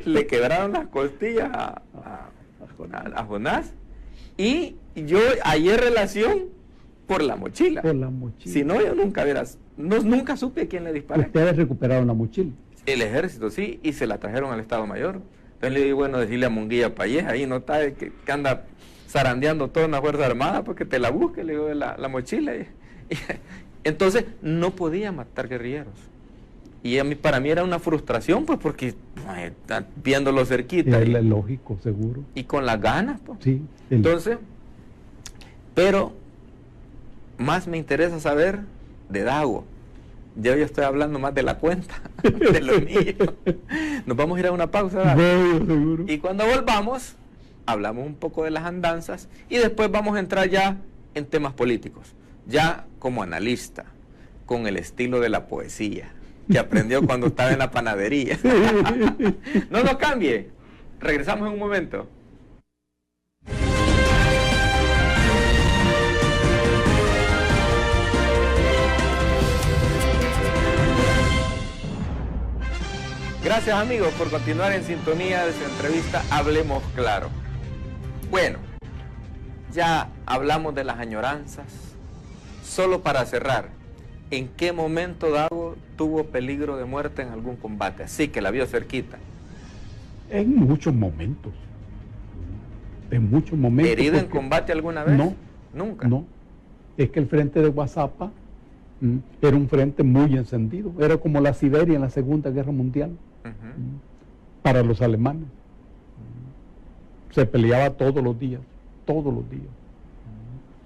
Le quebraron las costillas a Jonás. Y yo hallé relación por la mochila. Por la mochila. Si no, yo nunca supe a quién le disparé. Ustedes recuperaron la mochila. El ejército, sí, y se la trajeron al Estado Mayor. Entonces le digo, bueno, decirle a Munguía Payés, ahí no está, que anda zarandeando toda una Fuerza Armada, porque te la busque, le digo, la mochila. Entonces, no podía matar guerrilleros. Y para mí era una frustración, pues, porque viéndolo cerquita. Es lógico, seguro. Y con las ganas, pues. Sí. Entonces, pero más me interesa saber de Dago. Yo estoy hablando más de la cuenta, de lo mío. Nos vamos a ir a una pausa, Dago. No, seguro. Y cuando volvamos, hablamos un poco de las andanzas y después vamos a entrar ya en temas políticos. Ya como analista, con el estilo de la poesía, que aprendió cuando estaba en la panadería. No nos cambie. Regresamos en un momento. Gracias, amigos, por continuar en sintonía de su entrevista Hablemos Claro. Bueno, ya hablamos de las añoranzas. Solo para cerrar, ¿en qué momento Dago tuvo peligro de muerte en algún combate? Así que la vio cerquita. En muchos momentos. En muchos momentos. ¿Herido en combate alguna vez? No. Nunca. No. Es que el frente de Guazapa era un frente muy encendido. Era como la Siberia en la Segunda Guerra Mundial. Para los alemanes. Se peleaba todos los días. Todos los días.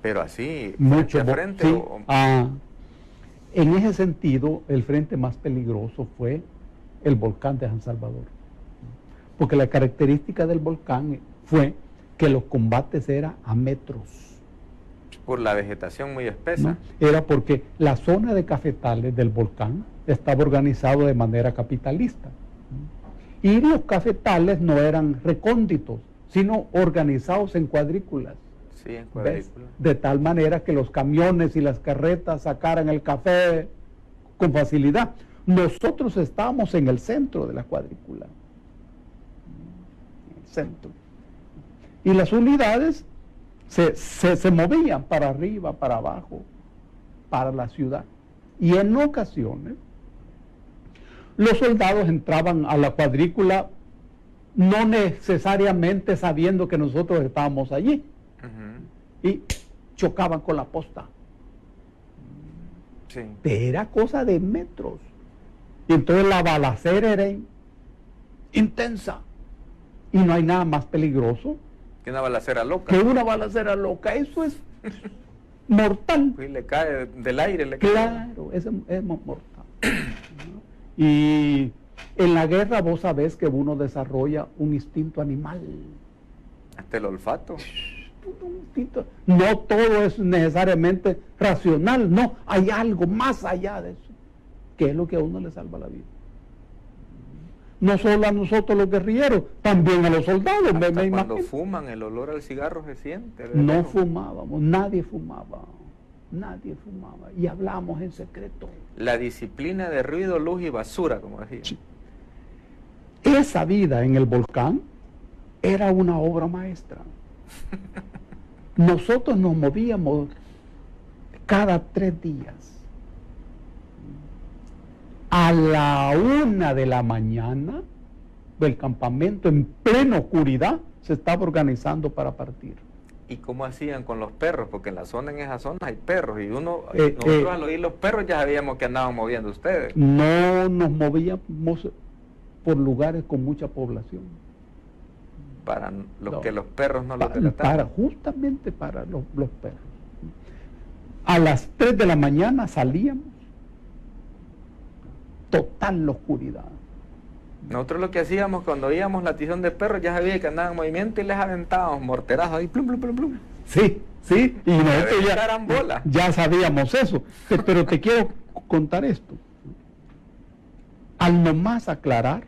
Pero así, mucho frente a frente. Sí. En ese sentido, el frente más peligroso fue el volcán de San Salvador. Porque la característica del volcán fue que los combates eran a metros. Por la vegetación muy espesa. ¿No? Era porque la zona de cafetales del volcán estaba organizada de manera capitalista. Y los cafetales no eran recónditos, sino organizados en cuadrículas. Sí, en ¿Ves? cuadrícula. De tal manera que los camiones y las carretas sacaran el café con facilidad. Nosotros estábamos en el centro de la cuadrícula. El centro. Y las unidades se movían para arriba, para abajo, para la ciudad. Y en ocasiones, los soldados entraban a la cuadrícula no necesariamente sabiendo que nosotros estábamos allí. Y chocaban con la posta. Sí. Era cosa de metros. Y entonces la balacera era intensa. Y no hay nada más peligroso Que una balacera loca. que una balacera loca. Eso es mortal. Y le cae del aire, le cae. Claro, es mortal. Y en la guerra vos sabés que uno desarrolla un instinto animal. Hasta el olfato. Un instinto. No todo es necesariamente racional, no, hay algo más allá de eso, que es lo que a uno le salva la vida. No solo a nosotros los guerrilleros, también a los soldados. Hasta me cuando imagino. fuman, el olor al cigarro se siente. de No lejos. fumábamos, nadie fumaba, y hablábamos en secreto. La disciplina de ruido, luz y basura, como decía. Sí. Esa vida en el volcán era una obra maestra. Nosotros nos movíamos cada 3 días. A la 1 de la mañana, el campamento en plena oscuridad se estaba organizando para partir. ¿Y cómo hacían con los perros? Porque en esa zona hay perros. Y Eh, nosotros al oír los perros ya sabíamos que andaban moviendo ustedes. No nos movíamos por lugares con mucha población. Para No. que los perros no los delataran. Justamente para los perros. A las 3 de la mañana salíamos. Total oscuridad. Nosotros lo que hacíamos cuando oíamos la tición de perros, ya sabía que andaban en movimiento y les aventábamos morterazos ahí, plum, plum, plum, plum. Sí, y nosotros Carambola. ya sabíamos eso. Pero te quiero contar esto. Al nomás aclarar,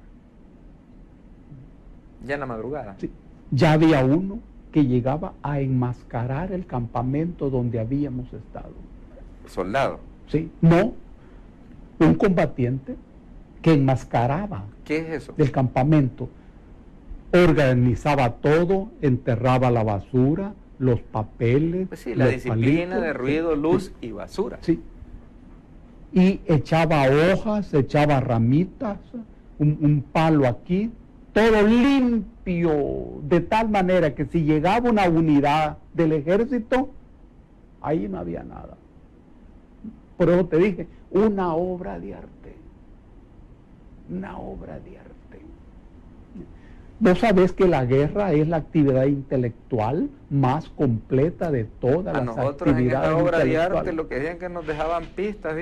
Ya en la madrugada. sí, ya había uno que llegaba a enmascarar el campamento donde habíamos estado. Soldado. ¿Sí? No, un combatiente que enmascaraba ¿Qué es eso? el campamento, organizaba todo, enterraba la basura, los papeles, Pues sí, la los disciplina palitos, de ruido, sí, luz y basura. sí. Y echaba hojas, echaba ramitas, un palo aquí, todo limpio, de tal manera que si llegaba una unidad del ejército, ahí no había nada. Por eso te dije, una obra de arte. Una obra de arte. Vos sabés que la guerra es la actividad intelectual más completa de todas A las nosotros en actividades esa obra de intelectuales. arte lo que decían que nos dejaban pistas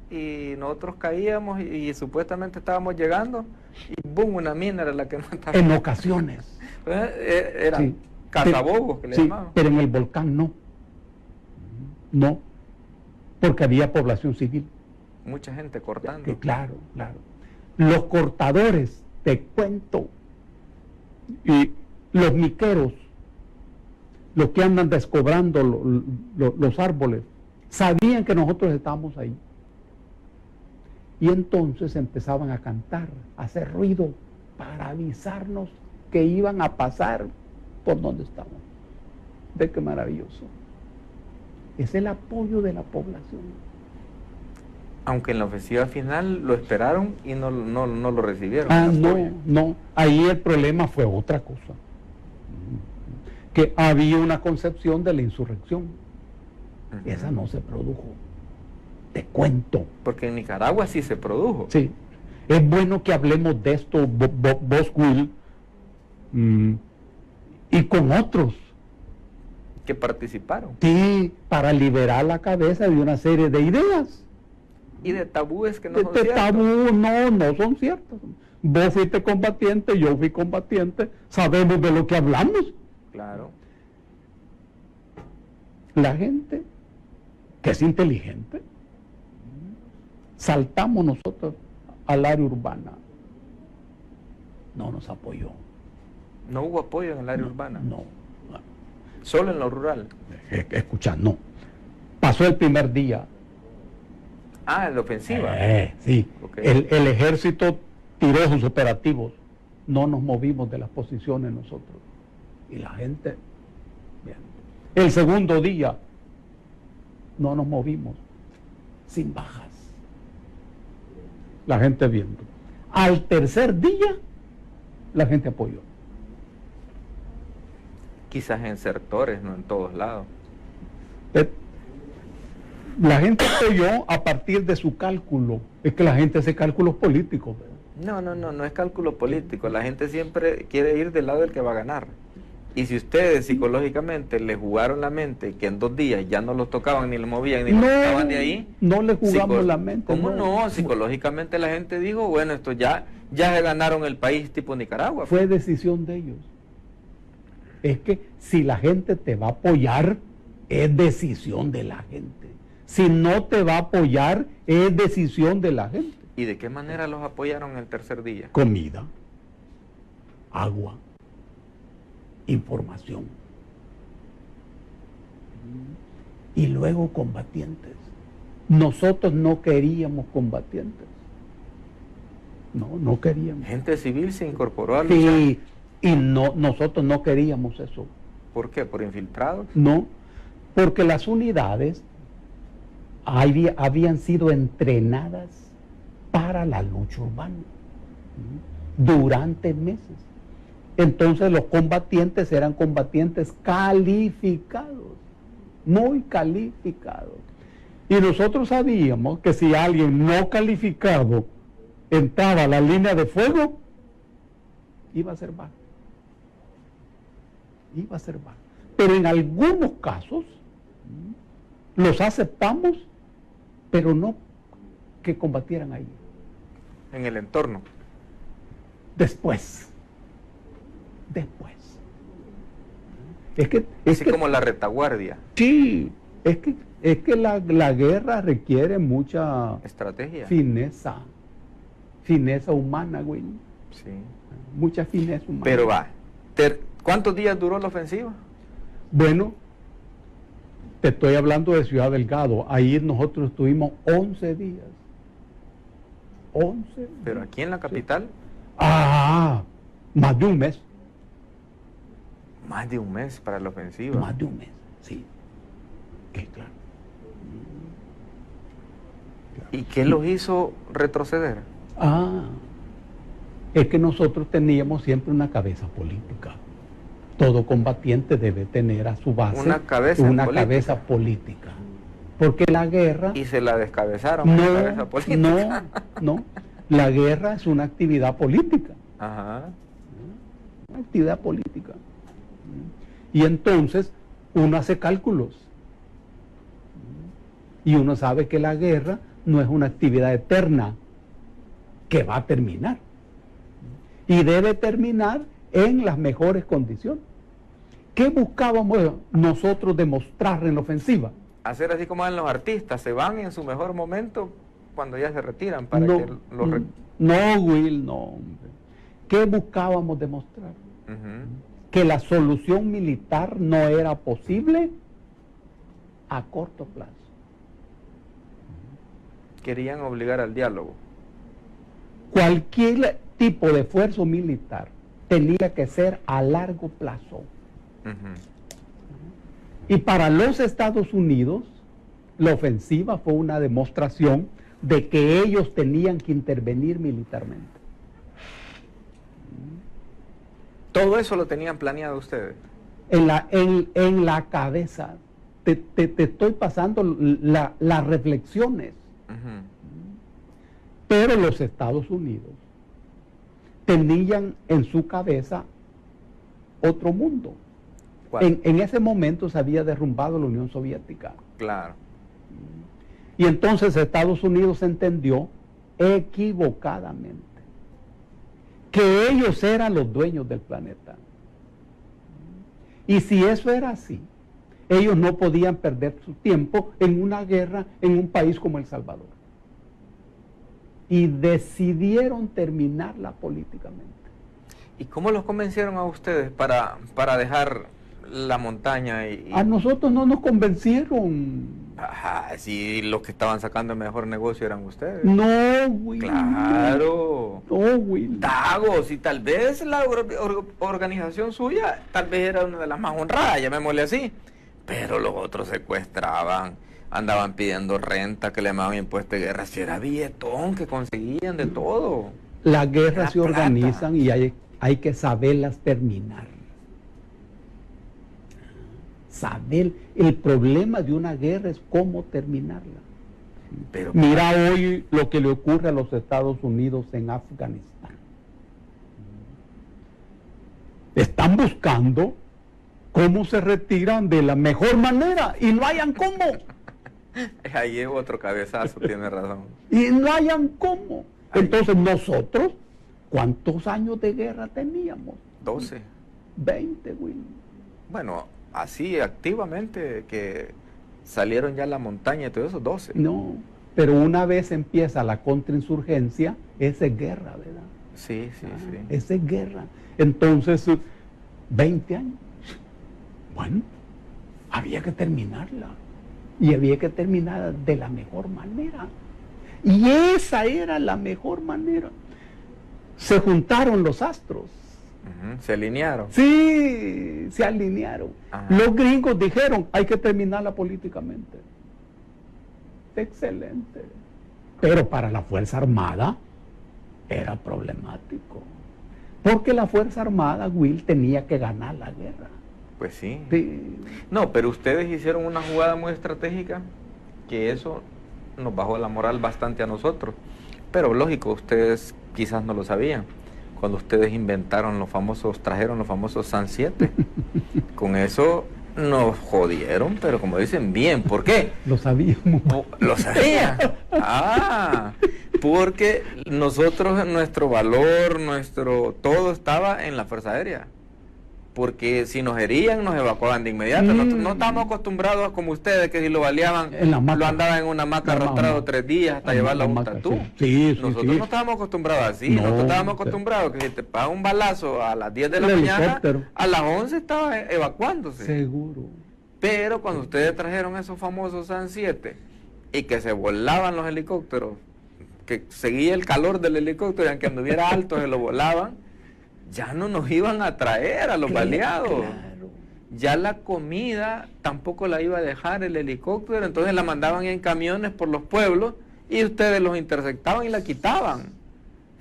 y nosotros caíamos y supuestamente estábamos llegando y boom, una mina era la que nos estaba... En ocasiones. Eran Sí. cazabobos que le Sí, llamaban. pero en el volcán no. No, porque había población civil. Mucha gente cortando. Que claro. Los cortadores, te cuento, y los miqueros, los que andan descobrando los árboles, sabían que nosotros estábamos ahí. Y entonces empezaban a cantar, a hacer ruido para avisarnos que iban a pasar por donde estábamos. Ve qué maravilloso. Es el apoyo de la población. Aunque en la ofensiva final lo esperaron y no lo recibieron. Ah, el apoyo. no. Ahí el problema fue otra cosa. Que había una concepción de la insurrección. Ujú. Esa no se produjo. Te cuento. Porque en Nicaragua sí se produjo. Sí. Es bueno que hablemos de esto, vos, Will, y con otros. Que participaron. Sí, para liberar la cabeza de una serie de ideas. Y de tabúes que no De son ciertos. tabú, no son ciertos. Vos fuiste combatiente, yo fui combatiente, sabemos de lo que hablamos. Claro. La gente que es inteligente, saltamos nosotros al área urbana no nos apoyó. No hubo apoyo en el área urbana. No. Solo en lo rural. Escucha, no. Pasó el primer día. Ah, en la ofensiva. Sí. Okay. El ejército tiró sus operativos. No nos movimos de las posiciones nosotros. Y la gente, bien. El segundo día, no nos movimos. Sin bajas. La gente viendo. Al tercer día, la gente apoyó. Quizás en sectores, no en todos lados. La gente apoyó a partir de su cálculo. Es que la gente hace cálculos políticos. No es cálculo político. La gente siempre quiere ir del lado del que va a ganar. Y si ustedes psicológicamente les jugaron la mente, que en 2 días ya no los tocaban, ni los movían, ni los sacaban de ahí. No les jugamos la mente. ¿Cómo no? Psicológicamente la gente dijo, bueno, esto ya se ganaron el país tipo Nicaragua. Fue decisión de ellos. Es que si la gente te va a apoyar, es decisión de la gente. Si no te va a apoyar, es decisión de la gente. ¿Y de qué manera los apoyaron el tercer día? Comida, agua, información. Y luego combatientes. Nosotros no queríamos combatientes. No queríamos. Gente civil se incorporó a luchar. Sí, y nosotros no queríamos eso. ¿Por qué? ¿Por infiltrados? No, porque las unidades habían sido entrenadas para la lucha urbana durante meses. Entonces los combatientes eran combatientes calificados, muy calificados. Y nosotros sabíamos que si alguien no calificado entraba a la línea de fuego, iba a ser bajo. Iba a ser bajo. Pero en algunos casos los aceptamos, pero no que combatieran ahí. En el entorno. Después. Así como la retaguardia. Sí, es que la guerra requiere mucha estrategia. Fineza humana, güey. Sí. Mucha fineza humana. Pero ¿cuántos días duró la ofensiva? Bueno, te estoy hablando de Ciudad Delgado. Ahí nosotros estuvimos 11 días. 11. ¿Pero aquí en la capital? Sí. Más de un mes. Más de un mes para la ofensiva. Más de un mes, sí. Claro. ¿Y qué los hizo retroceder? Es que nosotros teníamos siempre una cabeza política. Todo combatiente debe tener a su base una cabeza política. Porque la guerra... ¿Y se la descabezaron? No, la cabeza política? No. La guerra es una actividad política. Ajá. Una actividad política. Y entonces uno hace cálculos. Y uno sabe que la guerra no es una actividad eterna que va a terminar. Y debe terminar en las mejores condiciones. ¿Qué buscábamos nosotros demostrar en la ofensiva? Hacer así como hacen los artistas, se van en su mejor momento cuando ya se retiran para que los... No, Will, no, hombre. ¿Qué buscábamos demostrar? Que la solución militar no era posible a corto plazo. Querían obligar al diálogo. Cualquier tipo de esfuerzo militar tenía que ser a largo plazo. Y para los Estados Unidos, la ofensiva fue una demostración de que ellos tenían que intervenir militarmente. ¿Todo eso lo tenían planeado ustedes? En la cabeza. Te estoy pasando las reflexiones. Pero los Estados Unidos tenían en su cabeza otro mundo. En ese momento se había derrumbado la Unión Soviética. Claro. Y entonces Estados Unidos entendió equivocadamente que ellos eran los dueños del planeta. Y si eso era así, ellos no podían perder su tiempo en una guerra en un país como El Salvador. Y decidieron terminarla políticamente. ¿Y cómo los convencieron a ustedes para dejar la montaña? A nosotros no nos convencieron. Ajá, si los que estaban sacando el mejor negocio eran ustedes. No, Will. Claro. No, Will. Dagos, y tal vez la organización suya, tal vez era una de las más honradas, llamémosle así. Pero los otros secuestraban, andaban pidiendo renta, que le llamaban impuesto de guerra. Si era billetón, que conseguían de todo. Las guerras Era se plata. organizan y hay que saberlas terminar. Saber, el problema de una guerra es cómo terminarla. Pero Mira hoy lo que le ocurre a los Estados Unidos en Afganistán. Están buscando cómo se retiran de la mejor manera y no hayan cómo. ahí es otro cabezazo, tiene razón. Y no hayan cómo. Entonces nosotros, ¿cuántos años de guerra teníamos? 12. 20, Will. Bueno, así activamente que salieron ya a la montaña y todo eso, 12. No, pero una vez empieza la contrainsurgencia, esa es guerra, ¿verdad? Sí, sí, sí. Esa es guerra. Entonces, 20 años. Bueno, había que terminarla. Y había que terminarla de la mejor manera. Y esa era la mejor manera. Se juntaron los astros. Se alinearon. Sí, se alinearon. Ajá. Los gringos dijeron, hay que terminarla políticamente. Excelente. Pero para la Fuerza Armada era problemático. Porque la Fuerza Armada, Will, tenía que ganar la guerra. Pues sí. Sí. No, pero ustedes hicieron una jugada muy estratégica que eso nos bajó la moral bastante a nosotros. Pero lógico, ustedes quizás no lo sabían. Cuando ustedes trajeron los famosos SAN 7. Con eso nos jodieron, pero como dicen, bien. ¿Por qué? Lo sabíamos. Lo sabía. Porque nosotros, nuestro valor, todo estaba en la Fuerza Aérea. Porque si nos herían, nos evacuaban de inmediato. No estábamos acostumbrados a como ustedes, que si lo baleaban, lo andaban en una hamaca arrastrado 3 días hasta llevarlo a un tatú. Sí, Nosotros no estábamos acostumbrados así. No, nosotros estábamos acostumbrados que si te pagan un balazo a las 10 de la mañana, a las 11 estaba evacuándose. Seguro. Pero cuando ustedes trajeron esos famosos SAN 7 y que se volaban los helicópteros, que seguía el calor del helicóptero y aunque anduviera alto se lo volaban, ya no nos iban a traer a los baleados. Claro. Ya la comida tampoco la iba a dejar el helicóptero, entonces la mandaban en camiones por los pueblos y ustedes los interceptaban y la quitaban.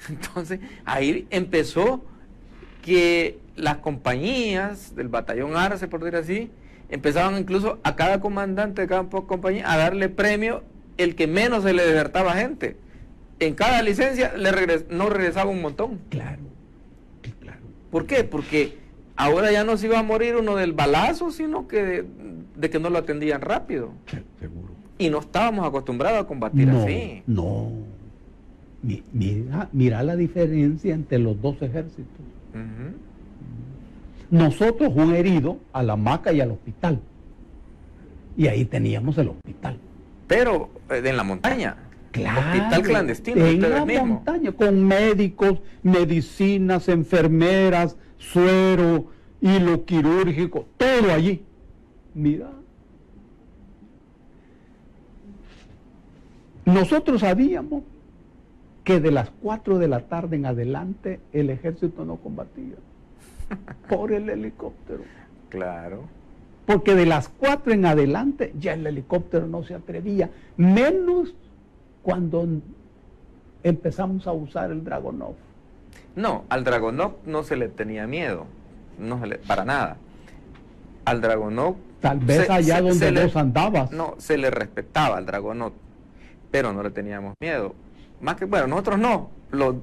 Entonces ahí empezó que las compañías del batallón Arce, por decir así, empezaban incluso a cada comandante de cada compañía a darle premio el que menos se le desertaba gente. En cada licencia no regresaba un montón. Claro. ¿Por qué? Porque ahora ya no se iba a morir uno del balazo, sino que de que no lo atendían rápido. Seguro. Y no estábamos acostumbrados a combatir así. No. Mira la diferencia entre los dos ejércitos. Nosotros un herido a la hamaca y al hospital. Y ahí teníamos el hospital. Pero en la montaña. Claro, hospital clandestino. En la montaña, con médicos, medicinas, enfermeras, suero, hilo quirúrgico, todo allí. Mira. Nosotros sabíamos que de las 4 de la tarde en adelante el ejército no combatía por el helicóptero. Claro. Porque de las 4 en adelante ya el helicóptero no se atrevía, menos cuando empezamos a usar el Dragonov. No, al Dragonov no se le tenía miedo, para nada. Al Dragonov... Tal vez allá donde vos andabas. No, se le respetaba al Dragonov, pero no le teníamos miedo. Más que, bueno, nosotros no, los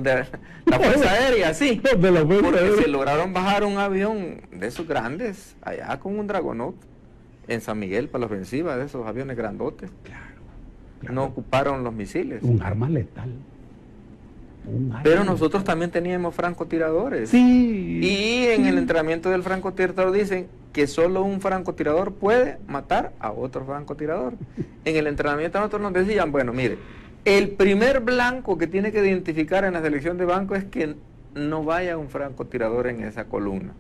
de la Fuerza Aérea, sí. Porque se lograron bajar un avión de esos grandes, allá con un Dragonov, en San Miguel, para la ofensiva, de esos aviones grandotes. Claro. No ocuparon los misiles. Un arma letal. Pero nosotros también teníamos francotiradores. Sí. Y en el entrenamiento del francotirador dicen que solo un francotirador puede matar a otro francotirador. En el entrenamiento nosotros nos decían, bueno, mire, el primer blanco que tiene que identificar en la selección de banco es que no vaya un francotirador en esa columna.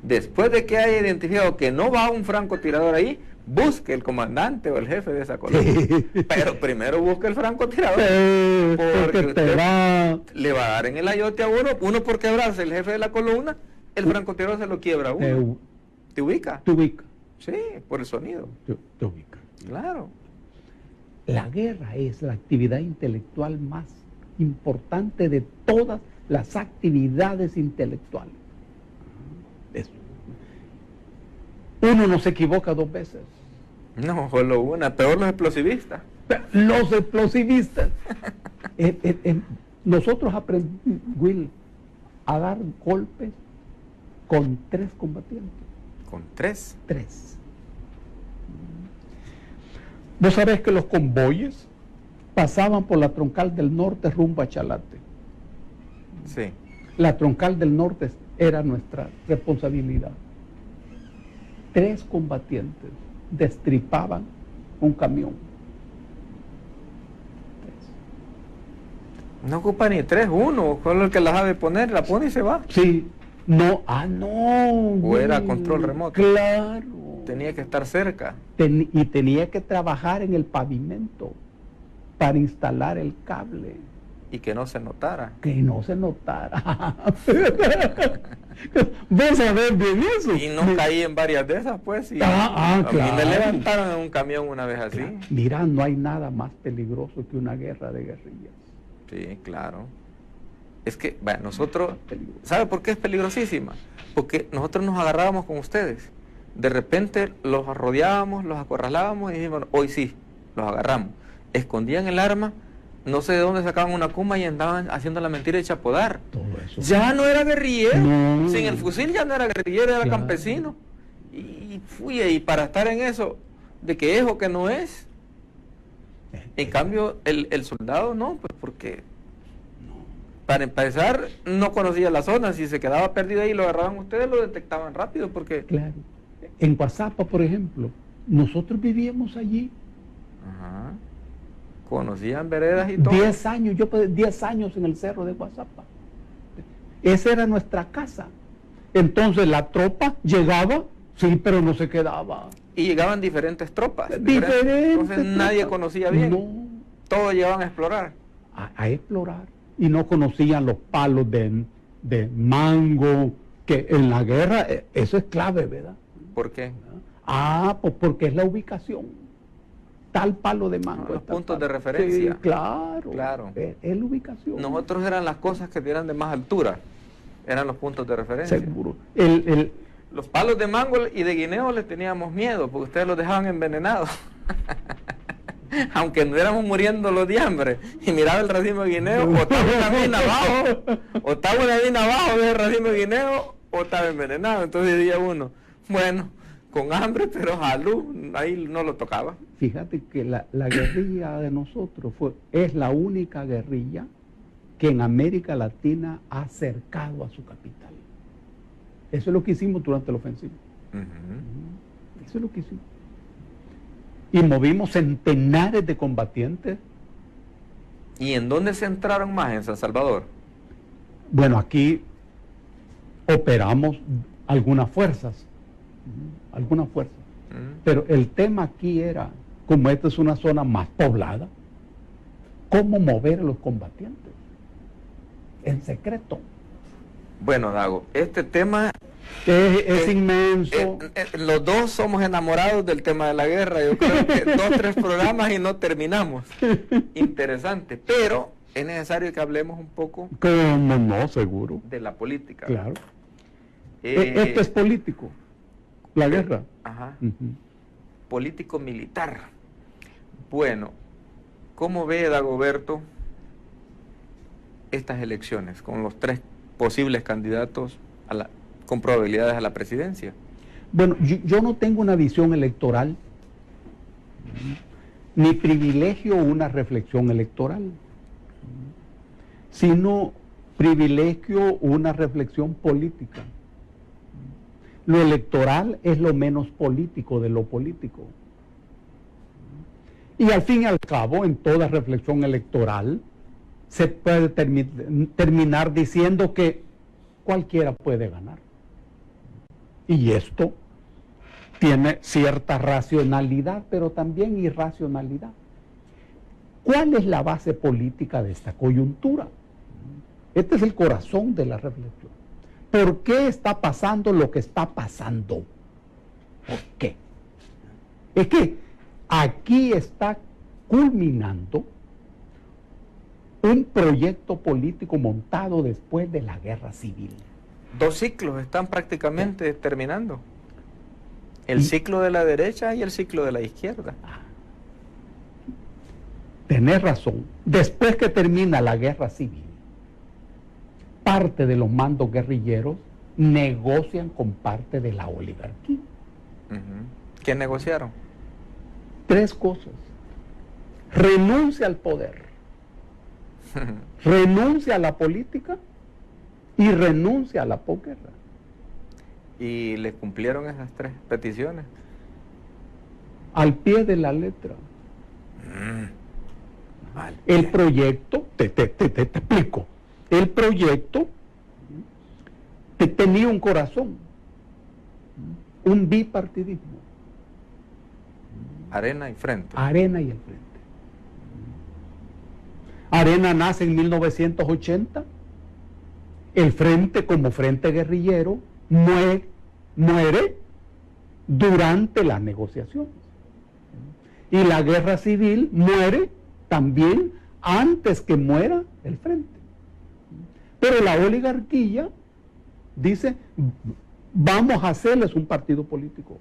Después de que haya identificado que no va un francotirador ahí, busque el comandante o el jefe de esa columna. Pero primero busque el francotirador. Porque usted le va a dar en el ayote a uno por quebrarse el jefe de la columna, el francotirador se lo quiebra a uno. ¿Te ubica? Te ubica. Sí, por el sonido. Te ubica. Claro. La guerra es la actividad intelectual más importante de todas las actividades intelectuales. Eso. Uno no se equivoca 2 veces. No, solo una, peor los explosivistas. Los explosivistas. Nosotros aprendimos, Will, a dar golpes con 3 combatientes. ¿Con 3? 3. Vos sabés que los convoyes pasaban por la troncal del norte rumbo a Chalate. Sí. La troncal del norte era nuestra responsabilidad. 3 combatientes destripaban un camión. 3. No ocupa ni 3, uno, solo el que la sabe poner, la pone y se va. Sí. No, no. O era control remoto. Claro. Tenía que estar cerca. Y tenía que trabajar en el pavimento para instalar el cable. Y que no se notara. Que no se notara. Vos sabés bien eso. Y no caí en varias de esas, pues. Y claro. A mí me levantaron en un camión una vez así. Claro. Mira, no hay nada más peligroso que una guerra de guerrillas. Sí, claro. Es que, bueno, nosotros, ¿sabe por qué es peligrosísima? Porque nosotros nos agarrábamos con ustedes. De repente los rodeábamos, los acorralábamos y dijimos, hoy sí, los agarramos. Escondían el arma, no sé de dónde sacaban una cuma y andaban haciendo la mentira de chapodar. Todo eso. Ya no era guerrillero. No. Sin el fusil ya no era guerrillero, era Ya. campesino. Y para estar en eso, de que es o que no es. En cambio, el soldado no, pues porque... Para empezar, no conocía la zona. Si se quedaba perdido ahí y lo agarraban ustedes, lo detectaban rápido porque... Claro. En Guazapa, por ejemplo, nosotros vivíamos allí. Ajá. Conocían veredas y todo. 10 años, yo pasé 10 años en el cerro de Guazapa. Esa era nuestra casa. Entonces la tropa llegaba, sí, pero no se quedaba. Y llegaban diferentes tropas. Diferentes Entonces nadie tropas. conocía bien. No. Todos llegaban a explorar. A explorar. Y no conocían los palos de mango, que en la guerra eso es clave, ¿verdad? ¿Por qué? Pues porque es la ubicación. Tal palo de mango. Los tal puntos palo. de referencia. Sí, claro. Claro. Es la ubicación. Nosotros eran las cosas que eran de más altura. Eran los puntos de referencia. Seguro. Los palos de mango y de guineo les teníamos miedo, porque ustedes los dejaban envenenados. Aunque no éramos muriéndolos de hambre. Y miraba el racimo de guineo, o estaba una mina abajo, de racimo de guineo, o estaba envenenado. Entonces decía uno, bueno, con hambre, pero salud, ahí no lo tocaba. Fíjate que la guerrilla de nosotros es la única guerrilla que en América Latina ha acercado a su capital. Eso es lo que hicimos durante la ofensiva. Eso es lo que hicimos. Y movimos centenares de combatientes. ¿Y en dónde se entraron más? ¿En San Salvador? Bueno, aquí operamos algunas fuerzas. Pero el tema aquí era, como esta es una zona más poblada, ¿cómo mover a los combatientes? En secreto. Bueno, Dago, este tema... Es inmenso. Los dos somos enamorados del tema de la guerra. Yo creo que 2 o 3 programas y no terminamos. Interesante. Pero es necesario que hablemos un poco... ¿Cómo no? Seguro. De la política. Claro. Esto es político. La guerra. Ajá. Político-militar. Bueno, ¿cómo ve Dagoberto estas elecciones con los 3 posibles candidatos con probabilidades a la presidencia? Bueno, yo no tengo una visión electoral, ni privilegio una reflexión electoral, sino privilegio una reflexión política. Lo electoral es lo menos político de lo político. Y al fin y al cabo, en toda reflexión electoral, se puede terminar diciendo que cualquiera puede ganar. Y esto tiene cierta racionalidad, pero también irracionalidad. ¿Cuál es la base política de esta coyuntura? Este es el corazón de la reflexión. ¿Por qué está pasando lo que está pasando? ¿Por qué? Es que aquí está culminando un proyecto político montado después de la guerra civil. 2 ciclos están prácticamente terminando. El ciclo de la derecha y el ciclo de la izquierda. Tenés razón. Después que termina la guerra civil, parte de los mandos guerrilleros negocian con parte de la oligarquía. ¿Qué negociaron? 3 cosas. Renuncia al poder, renuncia a la política y renuncia a la posguerra. ¿Y le cumplieron esas 3 peticiones? Al pie de la letra. El proyecto, te explico, el proyecto tenía un corazón, un bipartidismo. Arena y Frente. Arena y el Frente. Arena nace en 1980, el Frente como Frente Guerrillero muere durante las negociaciones. Y la guerra civil muere también antes que muera el Frente. Pero la oligarquía dice, vamos a hacerles un partido político.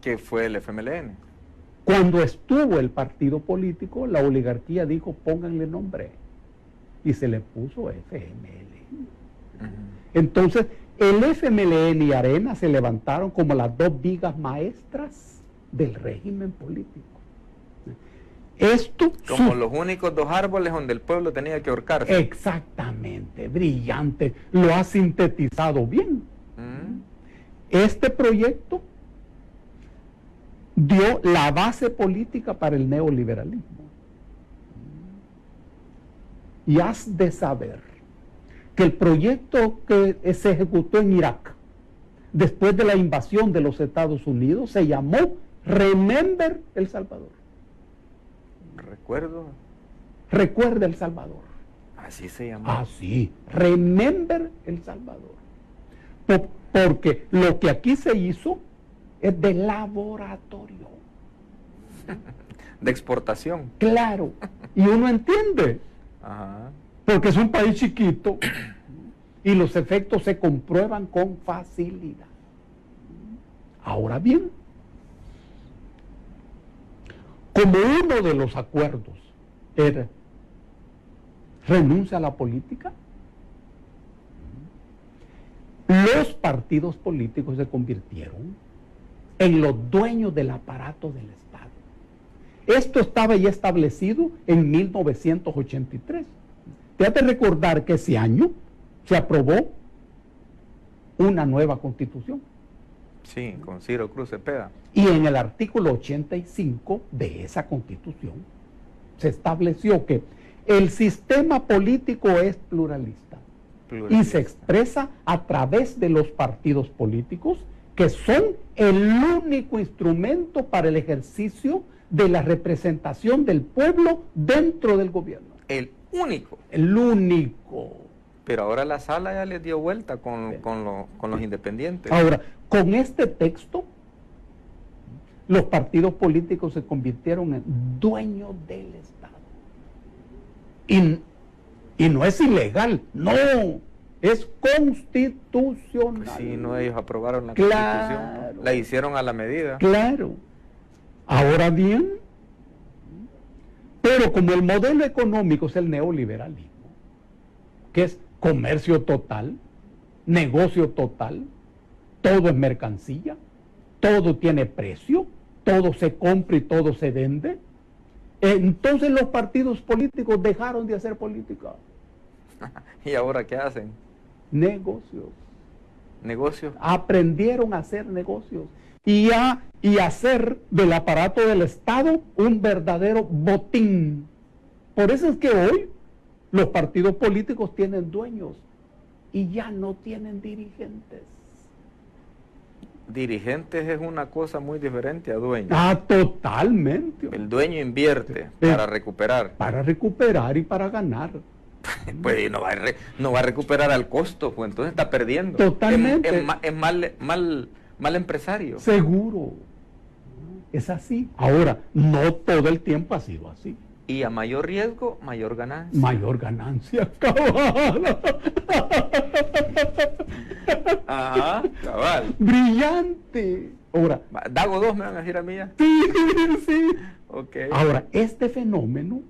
¿Qué fue el FMLN? Cuando estuvo el partido político, la oligarquía dijo, pónganle nombre. Y se le puso FMLN. Entonces, el FMLN y Arena se levantaron como las 2 vigas maestras del régimen político. Esto como los únicos 2 árboles donde el pueblo tenía que ahorcarse. Exactamente, brillante, lo ha sintetizado bien. Este proyecto dio la base política para el neoliberalismo. Y has de saber que el proyecto que se ejecutó en Irak después de la invasión de los Estados Unidos se llamó Remember El Salvador. Recuerda El Salvador. Así se llamó. Así, Remember El Salvador. Porque lo que aquí se hizo es de laboratorio. De exportación. Claro, y uno entiende. Porque es un país chiquito y los efectos se comprueban con facilidad. Ahora bien, como uno de los acuerdos era renuncia a la política, los partidos políticos se convirtieron en los dueños del aparato del Estado. Esto estaba ya establecido en 1983. Te has de recordar que ese año se aprobó una nueva constitución. Sí, con Ciro Cruz Cepeda. Y en el artículo 85 de esa constitución se estableció que el sistema político es pluralista. Y se expresa a través de los partidos políticos, que son el único instrumento para el ejercicio de la representación del pueblo dentro del gobierno. El único. El único. Pero ahora la sala ya les dio vuelta con los independientes. Ahora, con este texto, los partidos políticos se convirtieron en dueños del Estado. Y no es ilegal, no, es constitucional. Pues sí, no, ellos aprobaron la constitución, la hicieron a la medida. Claro. Ahora bien, pero como el modelo económico es el neoliberalismo, que es comercio total, negocio total, todo es mercancía, todo tiene precio, todo se compra y todo se vende, entonces los partidos políticos dejaron de hacer política. ¿Y ahora qué hacen? Negocios. ¿Negocios? Aprendieron a hacer negocios y a hacer del aparato del Estado un verdadero botín. Por eso es que hoy Los partidos políticos tienen dueños y ya no tienen dirigentes. Dirigentes es una cosa muy diferente a dueño. Ah, totalmente. El dueño invierte para recuperar. Para recuperar y para ganar. Pues no va a recuperar al costo, pues entonces está perdiendo. Totalmente. Es mal empresario. Seguro. Es así. Ahora, no todo el tiempo ha sido así. Y a mayor riesgo, mayor ganancia. Mayor ganancia, cabal. Ajá, cabal. Brillante. Ahora, Dago 2 me van a decir a mí ya. sí, sí. Okay. Ahora, este fenómeno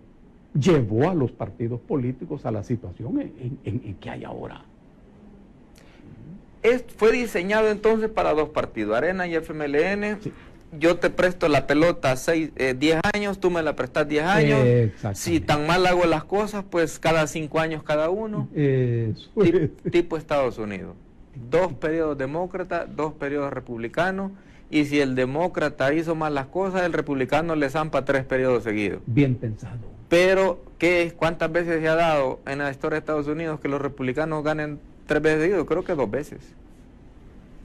llevó a los partidos políticos a la situación en que hay ahora. Fue diseñado entonces para dos partidos, Arena y FMLN. Sí. Yo te presto la pelota 10 años, tú me la prestas 10 años. Si tan mal hago las cosas, pues cada 5 años cada uno. Eso Tipo Estados Unidos. 2 periodos demócratas, 2 periodos republicanos. Y si el demócrata hizo mal las cosas, el republicano le zampa 3 periodos seguidos. Bien pensado. Pero, ¿cuántas veces se ha dado en la historia de Estados Unidos que los republicanos ganen 3 veces seguidos? Creo que 2 veces.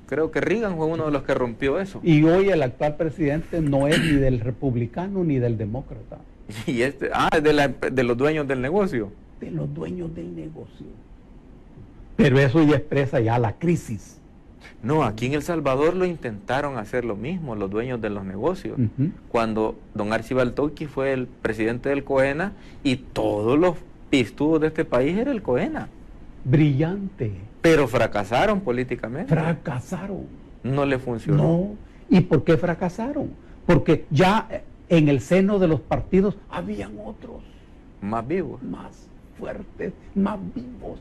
Creo que Reagan fue uno de los que rompió eso. Y hoy el actual presidente no es ni del republicano ni del demócrata. Y es de los dueños del negocio. De los dueños del negocio. Pero eso ya expresa ya la crisis. No, aquí en El Salvador lo intentaron hacer lo mismo, los dueños de los negocios. Cuando don Archibald Toki fue el presidente del COENA y todos los pistudos de este país era el COENA. Brillante. Pero fracasaron políticamente. Fracasaron. No le funcionó. No. ¿Y por qué fracasaron? Porque ya en el seno de los partidos habían otros. Más vivos. Más fuertes, más vivos.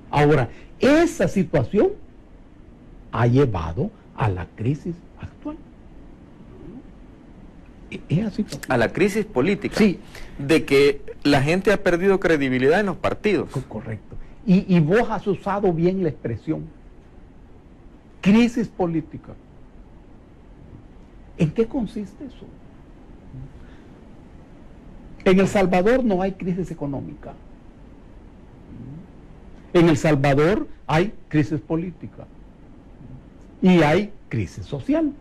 Ahora, esa situación ha llevado a la crisis actual. Es así. A la crisis política. Sí. De que la gente ha perdido credibilidad en los partidos. Correcto. Y vos has usado bien la expresión. Crisis política. ¿En qué consiste eso? En El Salvador no hay crisis económica. En El Salvador hay crisis política. Y hay crisis social.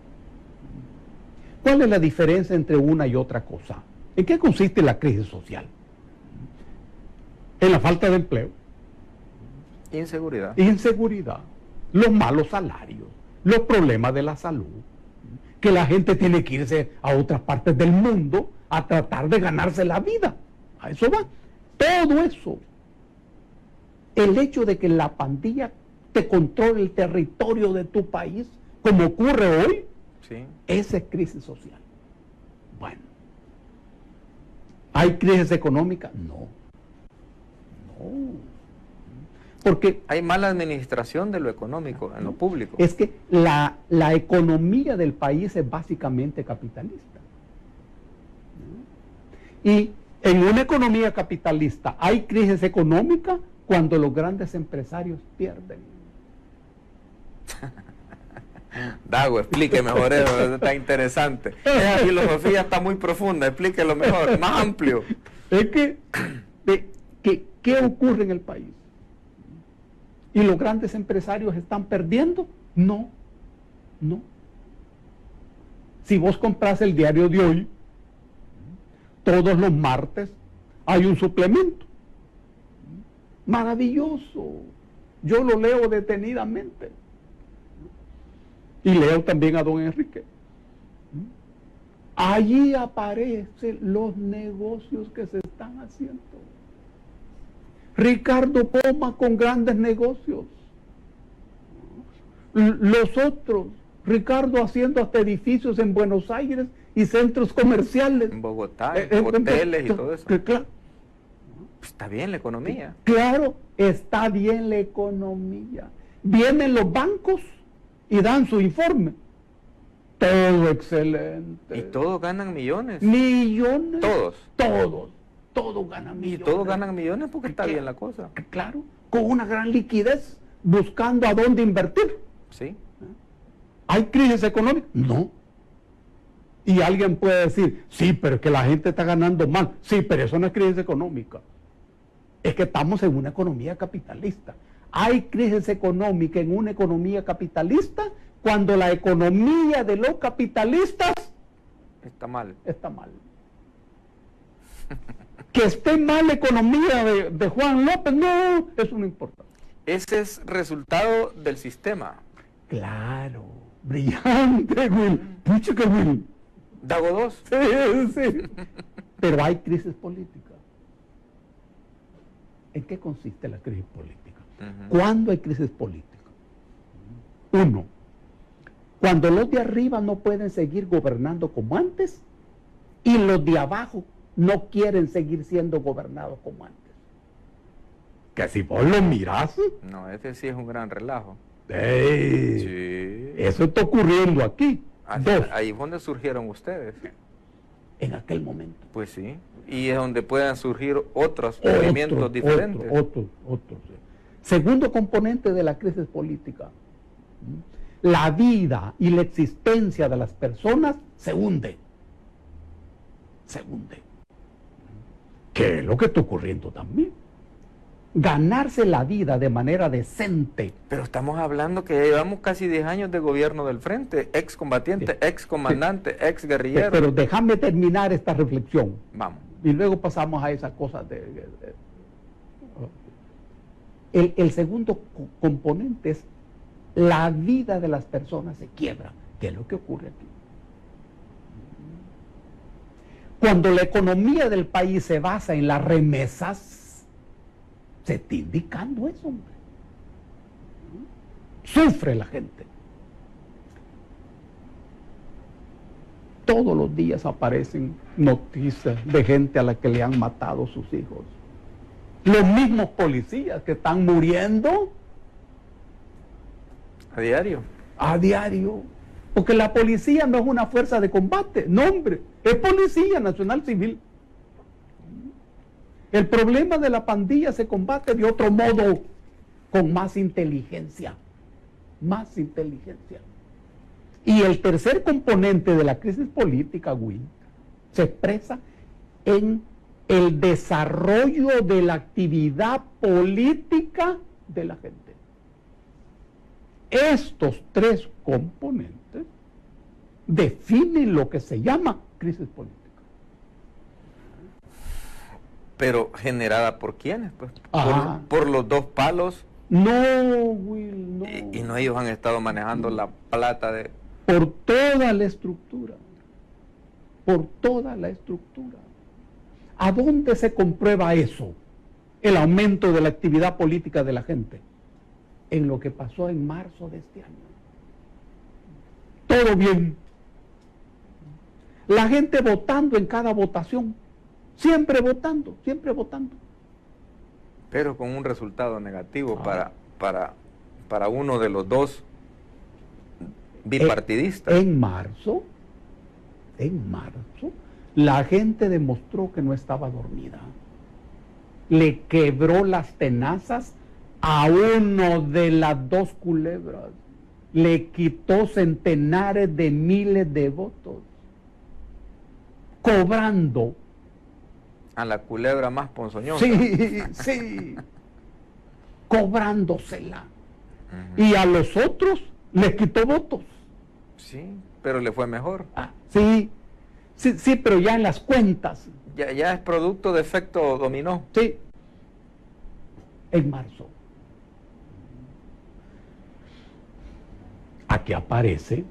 ¿Cuál es la diferencia entre una y otra cosa? ¿En qué consiste la crisis social? En la falta de empleo. Inseguridad. Inseguridad. Los malos salarios. Los problemas de la salud. Que la gente tiene que irse a otras partes del mundo a tratar de ganarse la vida. A eso va. Todo eso. El hecho de que la pandilla te controle el territorio de tu país, como ocurre hoy, sí. Esa es crisis social. Bueno. ¿Hay crisis económica? No. No. Porque hay mala administración de lo económico, en lo público. Es que la economía del país es básicamente capitalista. Y en una economía capitalista hay crisis económica cuando los grandes empresarios pierden. Dago, explique mejor eso, está interesante. Esa filosofía está muy profunda, explíquelo mejor, más amplio. Es que, ¿qué ocurre en el país? ¿Y los grandes empresarios están perdiendo? No, no. Si vos compras el diario de hoy, todos los martes hay un suplemento. Maravilloso. Yo lo leo detenidamente. Y leo también a don Enrique. Allí aparecen los negocios que se están haciendo. Ricardo Poma con grandes negocios. Los otros, Ricardo haciendo hasta edificios en Buenos Aires y centros comerciales. En Bogotá, hoteles y todo eso. Claro. Pues está bien la economía. Claro, está bien la economía. Vienen los bancos y dan su informe. Todo excelente. Y todos ganan millones. Millones. Todos. Todos ganan millones. Y todos ganan millones porque está bien la cosa. Claro, con una gran liquidez, buscando a dónde invertir. Sí. ¿Hay crisis económica? No. Y alguien puede decir, sí, pero es que la gente está ganando mal. Sí, pero eso no es crisis económica. Es que estamos en una economía capitalista. Hay crisis económica en una economía capitalista cuando la economía de los capitalistas está mal. Está mal. Que esté mal la economía de Juan López, no, eso no importa. Ese es resultado del sistema. Claro, brillante, Will. Pucha que Will. Dago 2. Sí, sí. Pero hay crisis política. ¿En qué consiste la crisis política? ¿Cuándo hay crisis política? Uno, cuando los de arriba no pueden seguir gobernando como antes y los de abajo no quieren seguir siendo gobernados como antes. Que si vos lo mirás... No, este sí es un gran relajo. ¡Ey! Sí. Eso está ocurriendo aquí. Dos, Ahí es donde surgieron ustedes. en aquel momento. Pues sí. Y es donde puedan surgir otros movimientos diferentes. Otros, sí. Segundo componente de la crisis política. La vida y la existencia de las personas se hunde. Se hunde. ¿Qué es lo que está ocurriendo también? Ganarse la vida de manera decente. Pero estamos hablando que ya llevamos casi 10 años de gobierno del frente, excombatiente, Sí. excomandante, exguerrillero. Pero déjame terminar esta reflexión. Vamos. Y luego pasamos a esas cosas El segundo componente es la vida de las personas se quiebra. ¿Qué es lo que ocurre aquí? Cuando la economía del país se basa en las remesas, se está indicando eso, hombre. Sufre la gente. Todos los días aparecen noticias de gente a la que le han matado sus hijos. Los mismos policías que están muriendo A diario. a diario. Porque la policía no es una fuerza de combate, no, hombre, es Policía Nacional Civil. El problema de la pandilla se combate de otro modo, con más inteligencia. Más inteligencia. Y el tercer componente de la crisis política, Will, se expresa en el desarrollo de la actividad política de la gente. Estos tres componentes definen lo que se llama crisis política. Pero generada por quiénes, pues. Ajá. Por los dos palos. No, Will, no. Y no ellos han estado manejando la plata de... Por toda la estructura. Por toda la estructura. ¿A dónde se comprueba eso? El aumento de la actividad política de la gente. En lo que pasó en marzo de este año. Todo bien. La gente votando en cada votación. Siempre votando, siempre votando. Pero con un resultado negativo para uno de los dos bipartidistas. En marzo, la gente demostró que no estaba dormida. Le quebró las tenazas a uno de las dos culebras. Le quitó centenares de miles de votos. Cobrando. A la culebra más ponzoñosa. Sí, sí. Cobrándosela. Y a los otros les quitó votos. Sí, pero le fue mejor. Sí, pero ya en las cuentas. Ya es producto de efecto dominó. Sí. En marzo. Aquí aparecen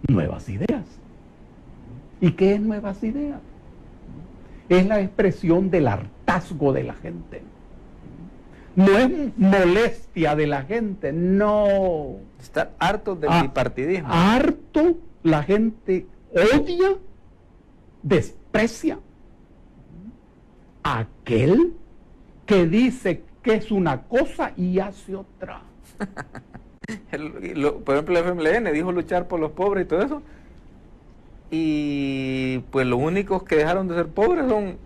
nuevas ideas. ¿Y qué es nuevas ideas? Es la expresión del hartazgo de la gente. No es molestia de la gente, no. Está harto del bipartidismo. Harto, la gente odia, desprecia a aquel que dice que es una cosa y hace otra. Por ejemplo, el FMLN dijo luchar por los pobres y todo eso. Y pues los únicos que dejaron de ser pobres son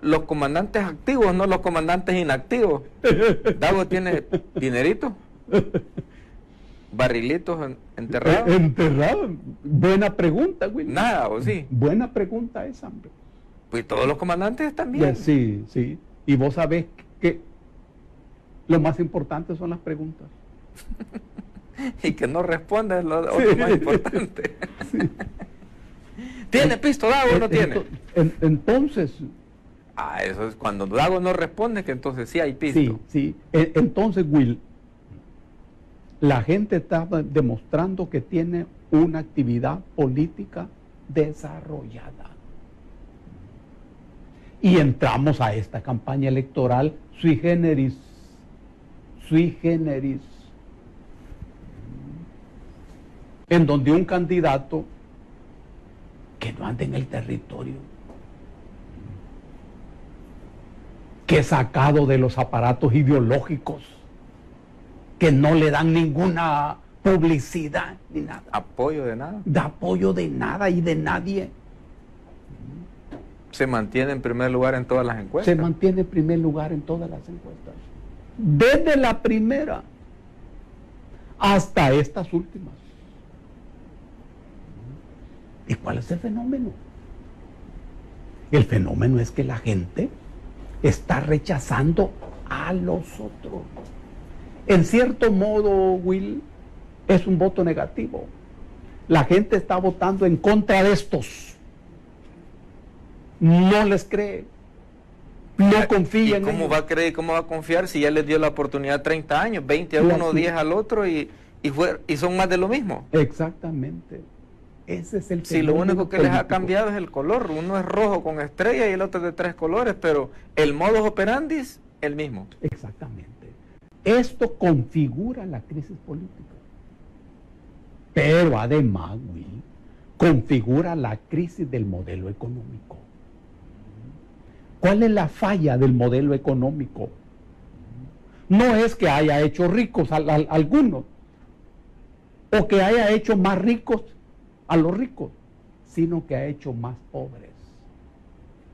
los comandantes activos, no los comandantes inactivos. Dago tiene dinerito, barrilitos enterrados. Enterrados. Buena pregunta, güey. Nada, ¿o sí? Buena pregunta esa, hombre. Pues todos los comandantes también. Sí, sí. Y vos sabés que lo más importante son las preguntas. Y que no responda es lo otro más importante. Sí. ¿Tiene pisto Dago o no tiene? Entonces... Eso es cuando Dago no responde, que entonces sí hay pisto. Sí, sí. Entonces, Will, la gente está demostrando que tiene una actividad política desarrollada. Y entramos a esta campaña electoral sui generis, en donde un candidato que no anda en el territorio, que es sacado de los aparatos ideológicos, que no le dan ninguna publicidad ni nada. Apoyo de nada. De apoyo de nada y de nadie. Se mantiene en primer lugar en todas las encuestas. Se mantiene en primer lugar en todas las encuestas. Desde la primera hasta estas últimas. ¿Y cuál es el fenómeno? El fenómeno es que la gente está rechazando a los otros. En cierto modo, Will, es un voto negativo. La gente está votando en contra de estos. No les cree. No confía en ellos. ¿Cómo va a creer y cómo va a confiar si ya les dio la oportunidad 30 años, 20 a uno, 10 al otro y son más de lo mismo? Exactamente. Ese es el Si lo único que les ha político. cambiado es el color, uno es rojo con estrella y el otro es de 3 colores, pero el modus operandi es el mismo. Exactamente. Esto configura la crisis política. Pero además, Will, configura la crisis del modelo económico. ¿Cuál es la falla del modelo económico? No es que haya hecho ricos a algunos, o que haya hecho más ricos a los ricos, sino que ha hecho más pobres.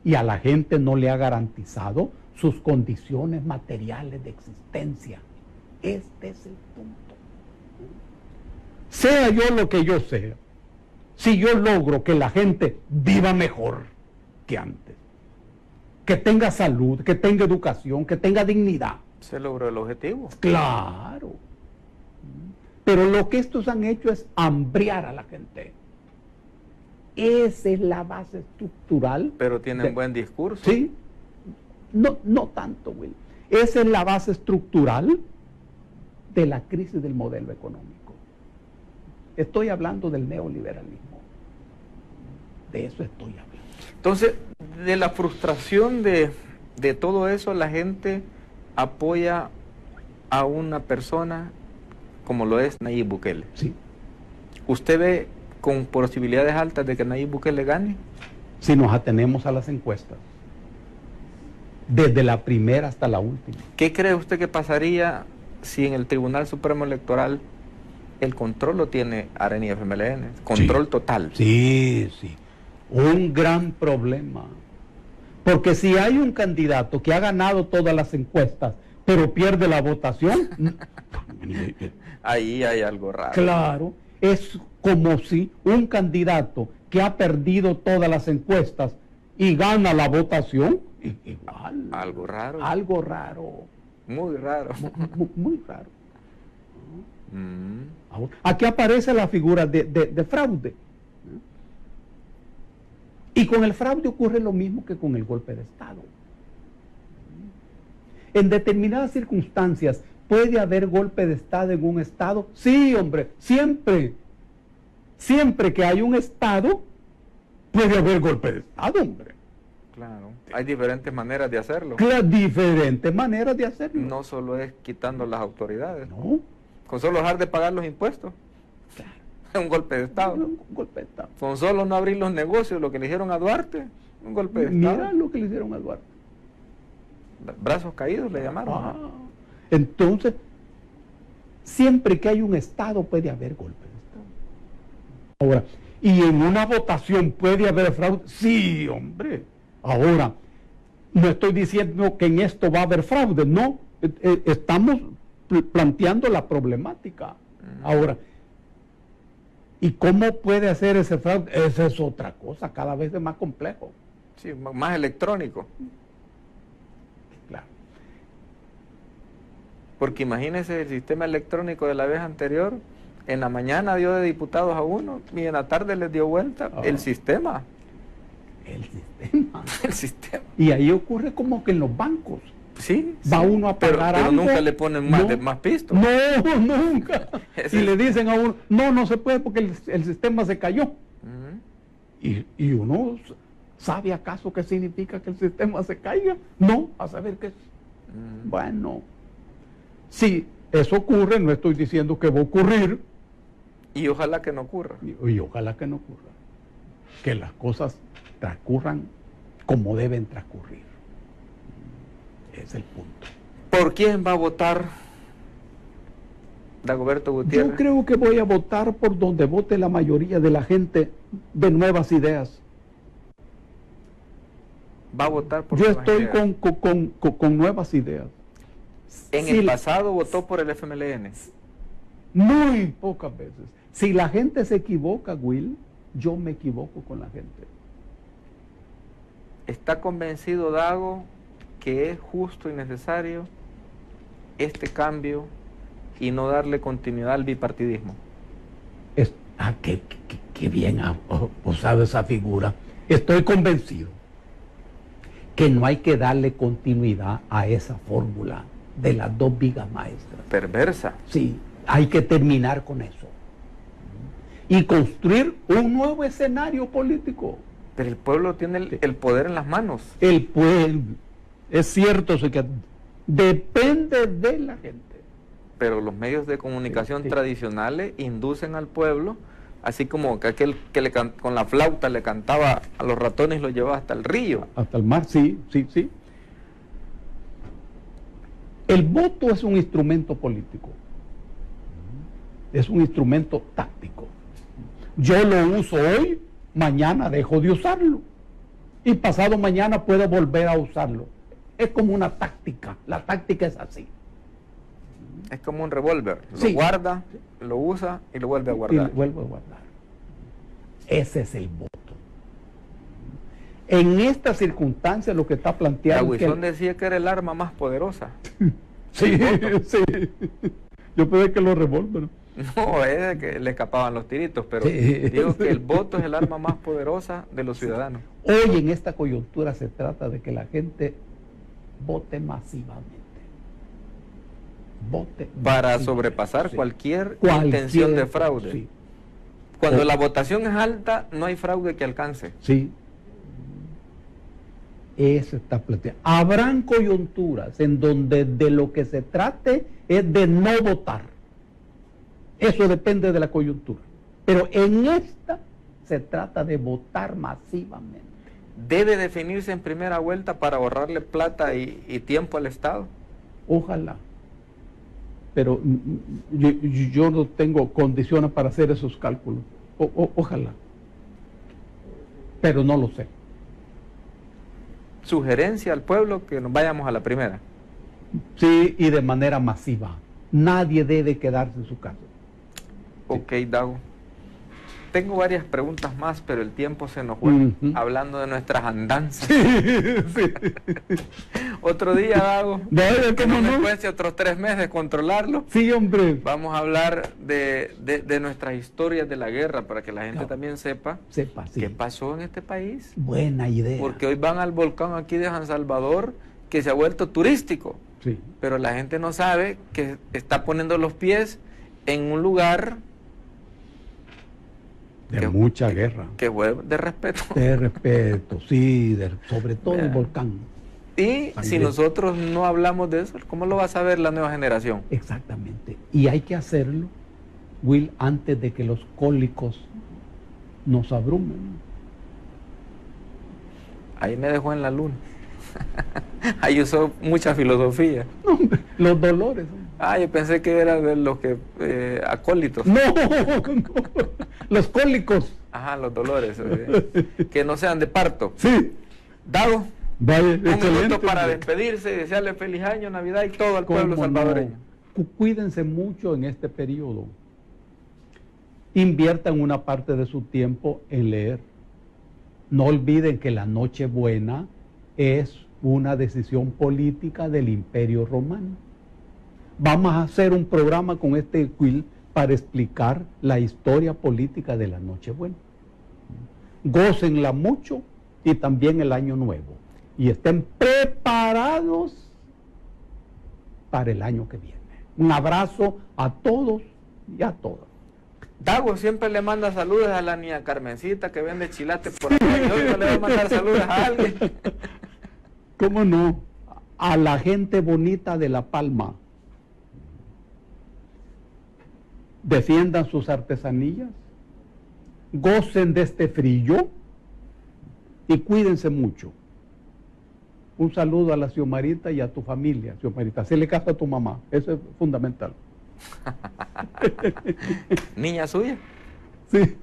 Y a la gente no le ha garantizado sus condiciones materiales de existencia. Este es el punto. Sea yo lo que yo sea, si yo logro que la gente viva mejor que antes, que tenga salud, que tenga educación, que tenga dignidad. Se logró el objetivo. Claro. Pero lo que estos han hecho es hambriar a la gente. Esa es la base estructural. Pero tienen buen discurso. Sí. No tanto, Will. Esa es la base estructural de la crisis del modelo económico. Estoy hablando del neoliberalismo. De eso estoy hablando. Entonces, de la frustración de todo eso, la gente apoya a una persona como lo es Nayib Bukele. Sí. ¿Usted ve con posibilidades altas de que Nayib Bukele gane? Si nos atenemos a las encuestas, desde la primera hasta la última. ¿Qué cree usted que pasaría si en el Tribunal Supremo Electoral el control lo tiene AREN y FMLN? Control total. Sí. Un gran problema. Porque si hay un candidato que ha ganado todas las encuestas, pero pierde la votación, ahí hay algo raro. Claro, es como si un candidato que ha perdido todas las encuestas y gana la votación, igual. Algo raro. Algo raro. Muy raro. Muy raro. Aquí aparece la figura de fraude. Y con el fraude ocurre lo mismo que con el golpe de Estado. En determinadas circunstancias, ¿puede haber golpe de Estado en un Estado? Sí, hombre, siempre. Siempre que hay un Estado, puede haber golpe de Estado, hombre. Claro, hay diferentes maneras de hacerlo. Diferentes maneras de hacerlo. No solo es quitando las autoridades. No. Con solo dejar de pagar los impuestos. Claro. Es un golpe de Estado. Un golpe de Estado. Con solo no abrir los negocios, lo que le hicieron a Duarte, un golpe de Estado. Mira lo que le hicieron a Duarte. Brazos caídos le llamaron. Entonces, siempre que hay un Estado puede haber golpe de Estado. Ahora, ¿y en una votación puede haber fraude? Sí, hombre. Ahora, no estoy diciendo que en esto va a haber fraude, no. Estamos planteando la problemática. Ahora, ¿y cómo puede hacer ese fraude? Esa es otra cosa, cada vez es más complejo. Sí, más electrónico. Porque imagínese el sistema electrónico de la vez anterior, en la mañana dio de diputados a uno y en la tarde les dio vuelta el sistema. El sistema. El sistema. Y ahí ocurre como que en los bancos. Sí, Va sí, uno a pagar pero algo. nunca le ponen más, No, más pisto. No, nunca. Ese Y es- le dicen a uno, no, no se puede porque el sistema se cayó. Ujú. Y uno sabe acaso qué significa que el sistema se caiga. No, a saber qué es. Bueno, si eso ocurre, no estoy diciendo que va a ocurrir, Y ojalá que no ocurra. y ojalá que no ocurra. Que las cosas transcurran como deben transcurrir. Es el punto. ¿Por quién va a votar Dagoberto Gutiérrez? Yo creo que voy a votar por donde vote la mayoría de la gente de Nuevas Ideas. Va a votar por Yo Nuevas estoy Ideas. con Nuevas Ideas. En Sí, el pasado votó por el FMLN. muy pocas veces. Si la gente se equivoca, Will, yo me equivoco con la gente. ¿Está convencido Dago que es justo y necesario este cambio y no darle continuidad al bipartidismo? Qué bien ha usado esa figura. Estoy convencido que no hay que darle continuidad a esa fórmula de las dos vigas maestras. Perversa. Sí, hay que terminar con eso. Y construir un nuevo escenario político. Pero el pueblo tiene el poder en las manos. El pueblo, es cierto, eso que depende de la gente. Pero los medios de comunicación Sí. tradicionales inducen al pueblo, así como que aquel que con la flauta le cantaba a los ratones y los llevaba hasta el río. Hasta el mar, sí. El voto es un instrumento político. Es un instrumento táctico. Yo lo uso hoy, mañana dejo de usarlo. Y pasado mañana puedo volver a usarlo. Es como una táctica. La táctica es así. Es como un revólver. Lo Sí. guarda, lo usa y lo vuelve a guardar. Y vuelvo a guardar. Ese es el voto. En esta circunstancia lo que está planteado La es que Guizón decía que era el arma más poderosa. sí. Yo pensé que los revólveres. No, es de que le escapaban los tiritos, pero Sí. digo que el voto es el arma más poderosa de los ciudadanos. Hoy en esta coyuntura se trata de que la gente vote masivamente. Vote Para masivamente, sobrepasar sí. cualquier Cualquier- intención de fraude. Sí, Cuando O- la votación es alta, no hay fraude que alcance. sí. Eso está planteado. Habrán coyunturas en donde de lo que se trate es de no votar. Eso depende de la coyuntura. Pero en esta se trata de votar masivamente. Debe definirse en primera vuelta para ahorrarle plata y tiempo al Estado. Ojalá. Pero yo no tengo condiciones para hacer esos cálculos. Ojalá. Pero no lo sé. Sugerencia al pueblo que nos vayamos a la primera. Sí, y de manera masiva. Nadie debe quedarse en su casa. Ok, Dago. Tengo varias preguntas más, pero el tiempo se nos fue Ujú. hablando de nuestras andanzas. Sí. Otro día, Dago, Vaya, que ¿cómo no me no? cueste otros 3 meses controlarlo. Sí, hombre. Vamos a hablar de nuestras historias de la guerra para que la gente Claro. también sepa Sepa, sí. qué pasó en este país. Buena idea. Porque hoy van al volcán aquí de San Salvador que se ha vuelto turístico, Sí. pero la gente no sabe que está poniendo los pies en un lugar De mucha guerra. que fue de respeto. De respeto, sí, sobre todo el Vea. volcán. Y si Sangre. nosotros no hablamos de eso, ¿cómo lo va a saber la nueva generación? Exactamente. Y hay que hacerlo, Will, antes de que los cólicos nos abrumen. Ahí me dejó en la luna. Ahí usó mucha filosofía. No, hombre, los dolores. Ah, yo pensé que era de los que acólitos. No, los cólicos. Ajá, los dolores. Que no sean de parto. Sí. Dago, Vaya, un excelente. minuto para despedirse y desearle feliz año, Navidad y todo al pueblo ¿Cómo no? salvadoreño. Cuídense mucho en este periodo. Inviertan una parte de su tiempo en leer. No olviden que la Nochebuena es una decisión política del Imperio Romano. Vamos a hacer un programa con este Quill para explicar la historia política de la Nochebuena. Gócenla mucho y también el Año Nuevo. Y estén preparados para el año que viene. Un abrazo a todos y a todas. Dago siempre le manda saludos a la niña Carmencita que vende chilate por acá. Y hoy no le va a mandar saludos a alguien. ¿Cómo no? A la gente bonita de La Palma. Defiendan sus artesanías, gocen de este frío y cuídense mucho. Un saludo a la Xiomarita y a tu familia, Xiomarita. Hazle caso a tu mamá, eso es fundamental. ¿Niña suya? Sí.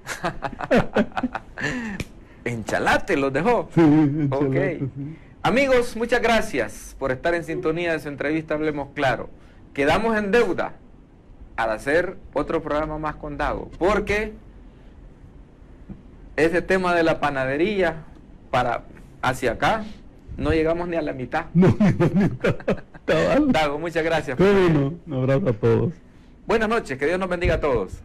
En Chalate los dejó. Sí, en Ok. Chalate, sí. Amigos, muchas gracias por estar en sintonía de su entrevista Hablemos Claro. Quedamos en deuda al hacer otro programa más con Dago, porque ese tema de la panadería para hacia acá no llegamos ni a la mitad. No, cabal. Dago, muchas gracias. ¿Cómo no? Un abrazo a todos. Buenas noches, que Dios nos bendiga a todos.